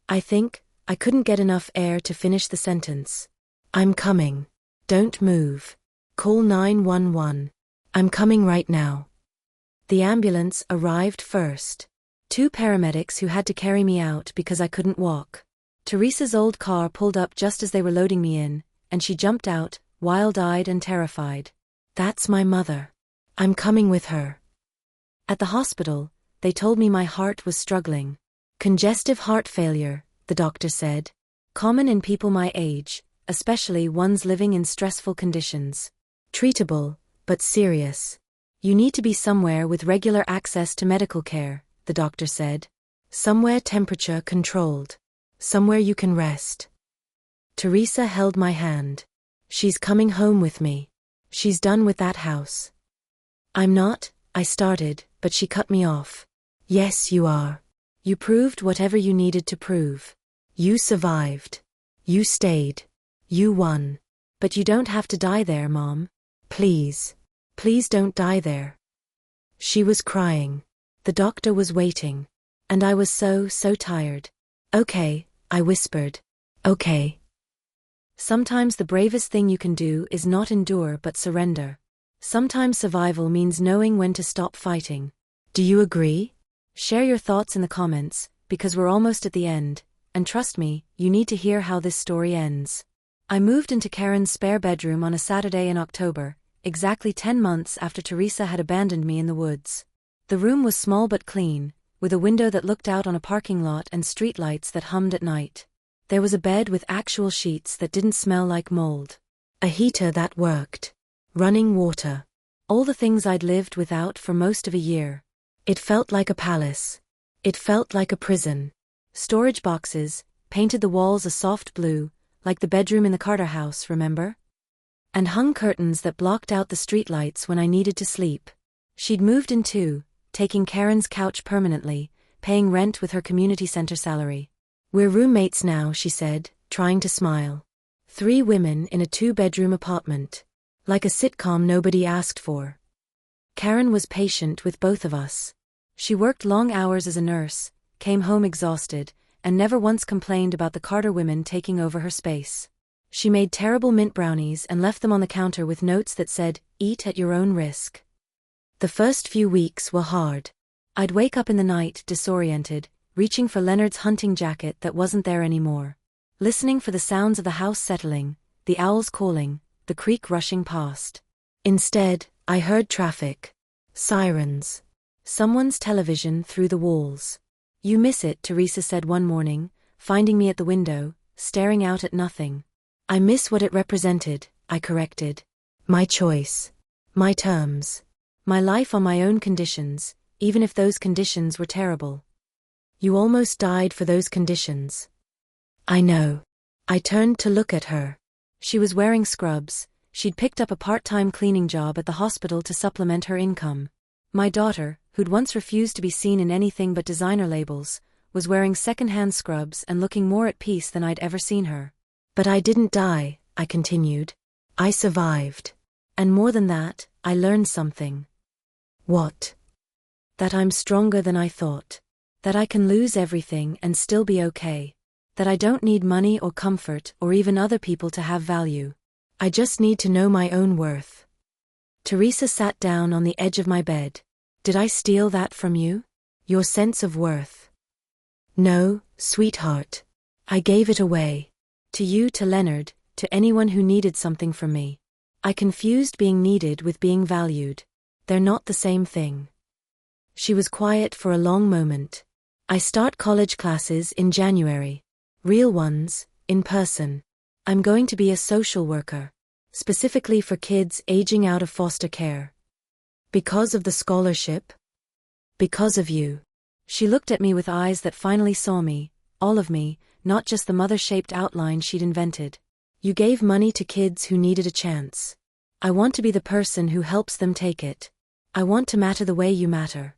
I think, I couldn't get enough air to finish the sentence. I'm coming. Don't move. Call 911. I'm coming right now. The ambulance arrived first. 2 paramedics who had to carry me out because I couldn't walk. Teresa's old car pulled up just as they were loading me in, and she jumped out, wild-eyed and terrified. That's my mother. I'm coming with her. At the hospital, they told me my heart was struggling. Congestive heart failure, the doctor said. Common in people my age, especially ones living in stressful conditions. Treatable, but serious. You need to be somewhere with regular access to medical care, the doctor said. Somewhere temperature controlled. Somewhere you can rest. Teresa held my hand. She's coming home with me. She's done with that house. I'm not, I started, but she cut me off. Yes, you are. You proved whatever you needed to prove. You survived. You stayed. You won. But you don't have to die there, Mom. Please. Please don't die there. She was crying. The doctor was waiting. And I was so tired. Okay, I whispered. Okay. Sometimes the bravest thing you can do is not endure but surrender. Sometimes survival means knowing when to stop fighting. Do you agree? Share your thoughts in the comments, because we're almost at the end, and trust me, you need to hear how this story ends. I moved into Karen's spare bedroom on a Saturday in October, exactly 10 months after Teresa had abandoned me in the woods. The room was small but clean, with a window that looked out on a parking lot and streetlights that hummed at night. There was a bed with actual sheets that didn't smell like mold. A heater that worked. Running water. All the things I'd lived without for most of a year. It felt like a palace. It felt like a prison. Storage boxes, painted the walls a soft blue, like the bedroom in the Carter house, remember? And hung curtains that blocked out the streetlights when I needed to sleep. She'd moved in too, taking Karen's couch permanently, paying rent with her community center salary. We're roommates now, she said, trying to smile. 3 women in a 2-bedroom apartment. Like a sitcom nobody asked for. Karen was patient with both of us. She worked long hours as a nurse, came home exhausted, and never once complained about the Carter women taking over her space. She made terrible mint brownies and left them on the counter with notes that said, "Eat at your own risk." The first few weeks were hard. I'd wake up in the night disoriented, reaching for Leonard's hunting jacket that wasn't there anymore. Listening for the sounds of the house settling, the owls calling, the creek rushing past. Instead, I heard traffic. Sirens. Someone's television through the walls. You miss it, Teresa said one morning, finding me at the window, staring out at nothing. I miss what it represented, I corrected. My choice. My terms. My life on my own conditions, even if those conditions were terrible. You almost died for those conditions. I know. I turned to look at her. She was wearing scrubs. She'd picked up a part-time cleaning job at the hospital to supplement her income. My daughter, who'd once refused to be seen in anything but designer labels, was wearing second-hand scrubs and looking more at peace than I'd ever seen her. But I didn't die, I continued. I survived. And more than that, I learned something. What? That I'm stronger than I thought. That I can lose everything and still be okay. That I don't need money or comfort or even other people to have value. I just need to know my own worth. Teresa sat down on the edge of my bed. Did I steal that from you? Your sense of worth? No, sweetheart. I gave it away. To you, to Leonard, to anyone who needed something from me. I confused being needed with being valued. They're not the same thing. She was quiet for a long moment. I start college classes in January. Real ones, in person. I'm going to be a social worker. Specifically for kids aging out of foster care. Because of the scholarship? Because of you. She looked at me with eyes that finally saw me, all of me, not just the mother-shaped outline she'd invented. You gave money to kids who needed a chance. I want to be the person who helps them take it. I want to matter the way you matter.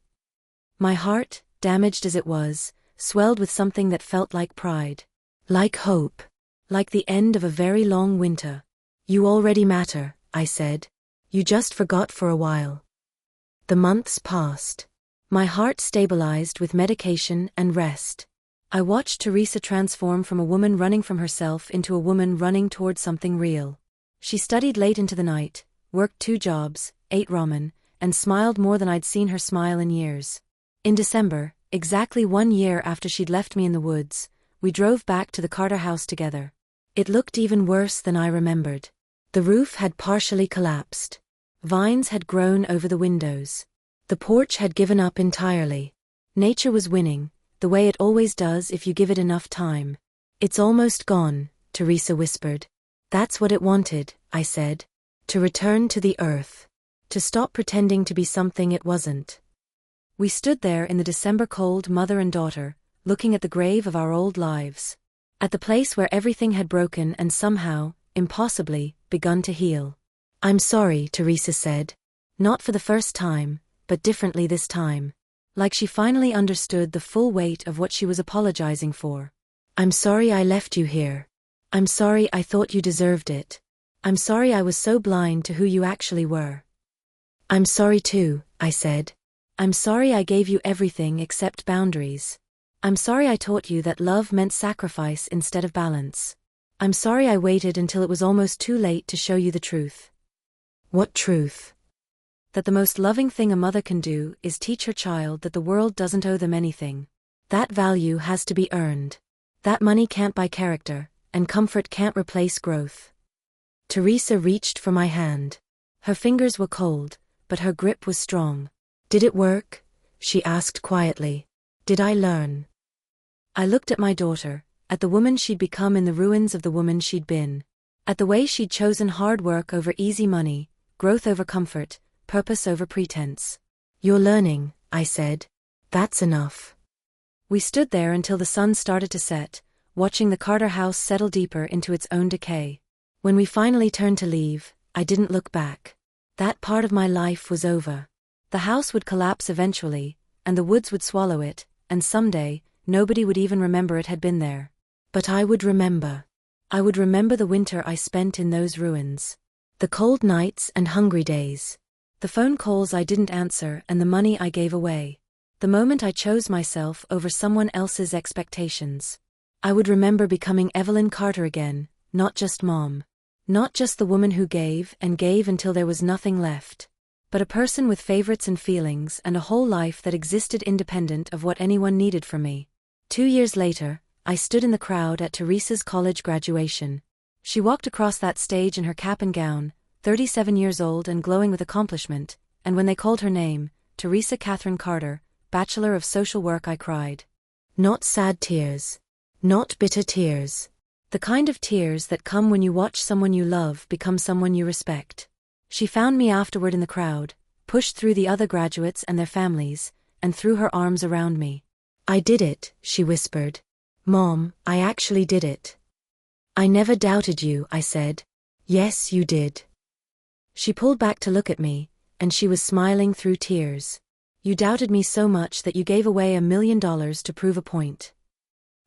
My heart, damaged as it was, swelled with something that felt like pride. Like hope. Like the end of a very long winter. You already matter, I said. You just forgot for a while. The months passed. My heart stabilized with medication and rest. I watched Teresa transform from a woman running from herself into a woman running toward something real. She studied late into the night, worked 2 jobs, ate ramen, and smiled more than I'd seen her smile in years. In December, exactly 1 year after she'd left me in the woods, we drove back to the Carter house together. It looked even worse than I remembered. The roof had partially collapsed. Vines had grown over the windows. The porch had given up entirely. Nature was winning, the way it always does if you give it enough time. It's almost gone, Teresa whispered. That's what it wanted, I said. To return to the earth. To stop pretending to be something it wasn't. We stood there in the December cold, mother and daughter, looking at the grave of our old lives. At the place where everything had broken and somehow, impossibly, begun to heal. I'm sorry, Teresa said. Not for the first time, but differently this time. Like she finally understood the full weight of what she was apologizing for. I'm sorry I left you here. I'm sorry I thought you deserved it. I'm sorry I was so blind to who you actually were. I'm sorry too, I said. I'm sorry I gave you everything except boundaries. I'm sorry I taught you that love meant sacrifice instead of balance. I'm sorry I waited until it was almost too late to show you the truth. What truth? That the most loving thing a mother can do is teach her child that the world doesn't owe them anything. That value has to be earned. That money can't buy character, and comfort can't replace growth. Teresa reached for my hand. Her fingers were cold, but her grip was strong. Did it work? She asked quietly. Did I learn? I looked at my daughter, at the woman she'd become in the ruins of the woman she'd been. At the way she'd chosen hard work over easy money, growth over comfort, purpose over pretense. You're learning, I said. That's enough. We stood there until the sun started to set, watching the Carter house settle deeper into its own decay. When we finally turned to leave, I didn't look back. That part of my life was over. The house would collapse eventually, and the woods would swallow it, and someday, nobody would even remember it had been there. But I would remember. I would remember the winter I spent in those ruins. The cold nights and hungry days. The phone calls I didn't answer and the money I gave away. The moment I chose myself over someone else's expectations. I would remember becoming Evelyn Carter again, not just mom. Not just the woman who gave and gave until there was nothing left. But a person with favorites and feelings and a whole life that existed independent of what anyone needed from me. 2 years later, I stood in the crowd at Teresa's college graduation. She walked across that stage in her cap and gown, 37 years old and glowing with accomplishment, and when they called her name, Teresa Catherine Carter, Bachelor of Social Work, I cried. Not sad tears. Not bitter tears. The kind of tears that come when you watch someone you love become someone you respect. She found me afterward in the crowd, pushed through the other graduates and their families, and threw her arms around me. I did it, she whispered. Mom, I actually did it. I never doubted you, I said. Yes, you did. She pulled back to look at me, and she was smiling through tears. You doubted me so much that you gave away $1 million to prove a point.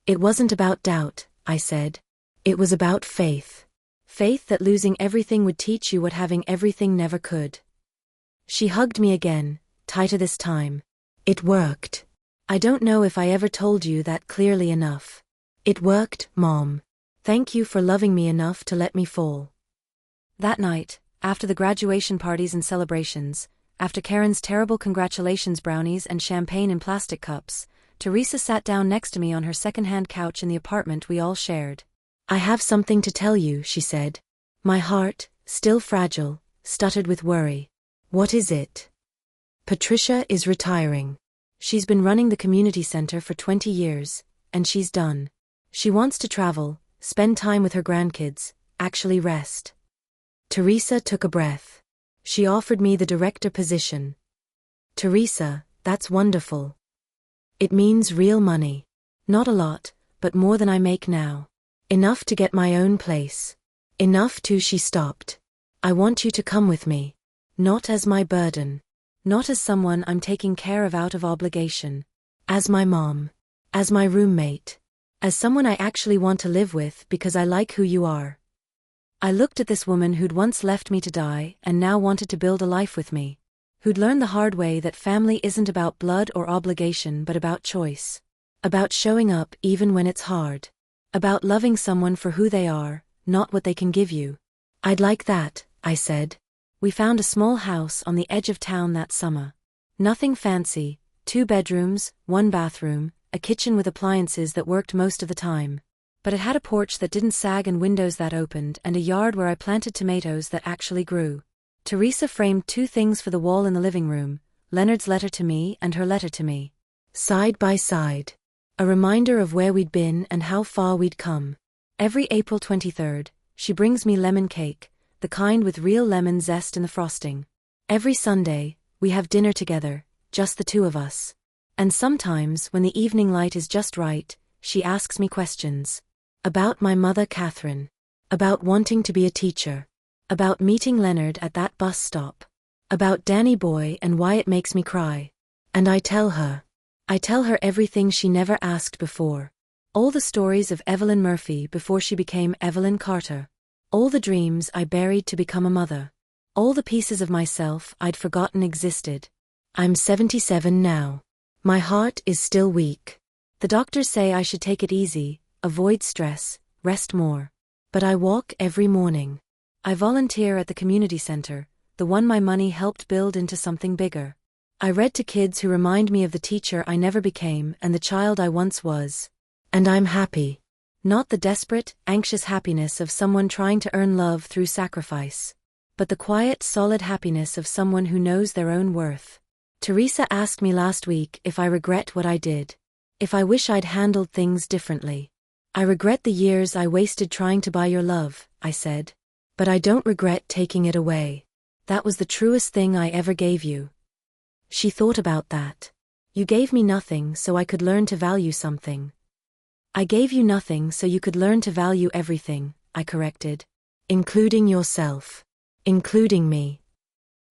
It wasn't about doubt, I said. It was about faith. Faith that losing everything would teach you what having everything never could. She hugged me again, tighter this time. It worked. I don't know if I ever told you that clearly enough. It worked, Mom. Thank you for loving me enough to let me fall. That night, after the graduation parties and celebrations, after Karen's terrible congratulations brownies and champagne in plastic cups, Teresa sat down next to me on her second-hand couch in the apartment we all shared. I have something to tell you, she said. My heart, still fragile, stuttered with worry. What is it? Patricia is retiring. She's been running the community center for 20 years, and she's done. She wants to travel, spend time with her grandkids, actually rest. Teresa took a breath. She offered me the director position. Teresa, that's wonderful. It means real money. Not a lot, but more than I make now. Enough to get my own place. Enough to. She stopped. I want you to come with me. Not as my burden. Not as someone I'm taking care of out of obligation. As my mom. As my roommate. As someone I actually want to live with because I like who you are. I looked at this woman who'd once left me to die and now wanted to build a life with me. Who'd learned the hard way that family isn't about blood or obligation but about choice. About showing up even when it's hard. About loving someone for who they are, not what they can give you. I'd like that, I said. We found a small house on the edge of town that summer. Nothing fancy, 2 bedrooms, 1 bathroom, a kitchen with appliances that worked most of the time. But it had a porch that didn't sag and windows that opened and a yard where I planted tomatoes that actually grew. Teresa framed 2 things for the wall in the living room, Leonard's letter to me and her letter to me. Side by side. A reminder of where we'd been and how far we'd come. Every April 23rd, she brings me lemon cake, the kind with real lemon zest in the frosting. Every Sunday, we have dinner together, just the 2 of us. And sometimes, when the evening light is just right, she asks me questions. About my mother Catherine. About wanting to be a teacher. About meeting Leonard at that bus stop. About Danny Boy and why it makes me cry. And I tell her everything she never asked before. All the stories of Evelyn Murphy before she became Evelyn Carter. All the dreams I buried to become a mother. All the pieces of myself I'd forgotten existed. I'm 77 now. My heart is still weak. The doctors say I should take it easy, avoid stress, rest more. But I walk every morning. I volunteer at the community center, the one my money helped build into something bigger. I read to kids who remind me of the teacher I never became and the child I once was. And I'm happy. Not the desperate, anxious happiness of someone trying to earn love through sacrifice. But the quiet, solid happiness of someone who knows their own worth. Teresa asked me last week if I regret what I did. If I wish I'd handled things differently. I regret the years I wasted trying to buy your love, I said. But I don't regret taking it away. That was the truest thing I ever gave you. She thought about that. You gave me nothing so I could learn to value something. I gave you nothing so you could learn to value everything, I corrected. Including yourself. Including me.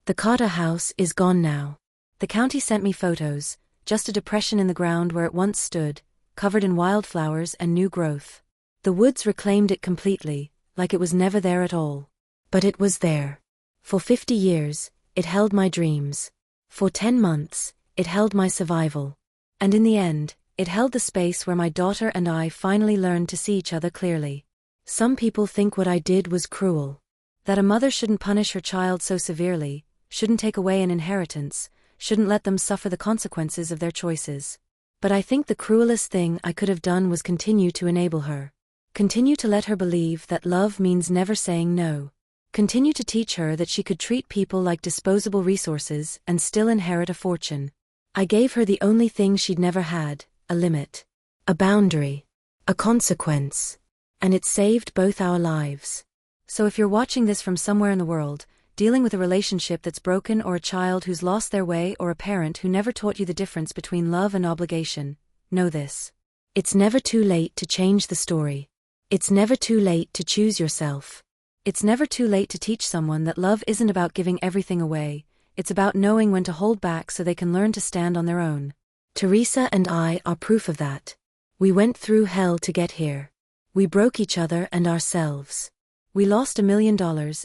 The Carter house is gone now. The county sent me photos, just a depression in the ground where it once stood, covered in wildflowers and new growth. The woods reclaimed it completely, like it was never there at all. But it was there. For 50 years, it held my dreams. For 10 months, it held my survival. And in the end, it held the space where my daughter and I finally learned to see each other clearly. Some people think what I did was cruel. That a mother shouldn't punish her child so severely, shouldn't take away an inheritance, shouldn't let them suffer the consequences of their choices. But I think the cruelest thing I could have done was continue to enable her. Continue to let her believe that love means never saying no. Continue to teach her that she could treat people like disposable resources and still inherit a fortune. I gave her the only thing she'd never had, a limit. A boundary. A consequence. And it saved both our lives. So if you're watching this from somewhere in the world, dealing with a relationship that's broken or a child who's lost their way or a parent who never taught you the difference between love and obligation, know this. It's never too late to change the story. It's never too late to choose yourself. It's never too late to teach someone that love isn't about giving everything away, it's about knowing when to hold back so they can learn to stand on their own. Teresa and I are proof of that. We went through hell to get here. We broke each other and ourselves. We lost $1 million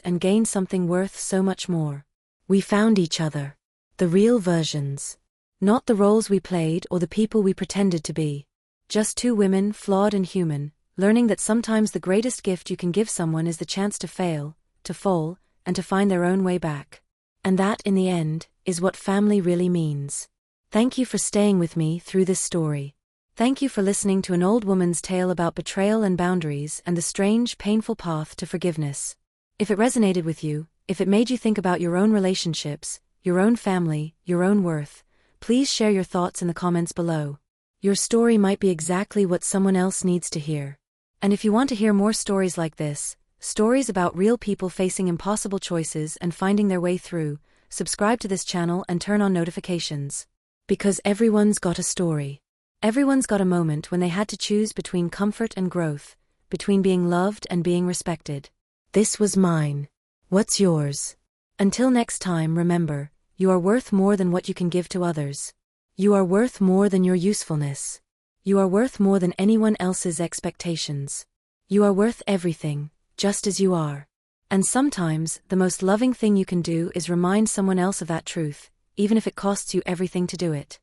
and gained something worth so much more. We found each other. The real versions. Not the roles we played or the people we pretended to be. Just two women, flawed and human, learning that sometimes the greatest gift you can give someone is the chance to fail, to fall, and to find their own way back. And that, in the end, is what family really means. Thank you for staying with me through this story. Thank you for listening to an old woman's tale about betrayal and boundaries and the strange, painful path to forgiveness. If it resonated with you, if it made you think about your own relationships, your own family, your own worth, please share your thoughts in the comments below. Your story might be exactly what someone else needs to hear. And if you want to hear more stories like this, stories about real people facing impossible choices and finding their way through, subscribe to this channel and turn on notifications. Because everyone's got a story. Everyone's got a moment when they had to choose between comfort and growth, between being loved and being respected. This was mine. What's yours? Until next time, remember, you are worth more than what you can give to others. You are worth more than your usefulness. You are worth more than anyone else's expectations. You are worth everything, just as you are. And sometimes, the most loving thing you can do is remind someone else of that truth, even if it costs you everything to do it.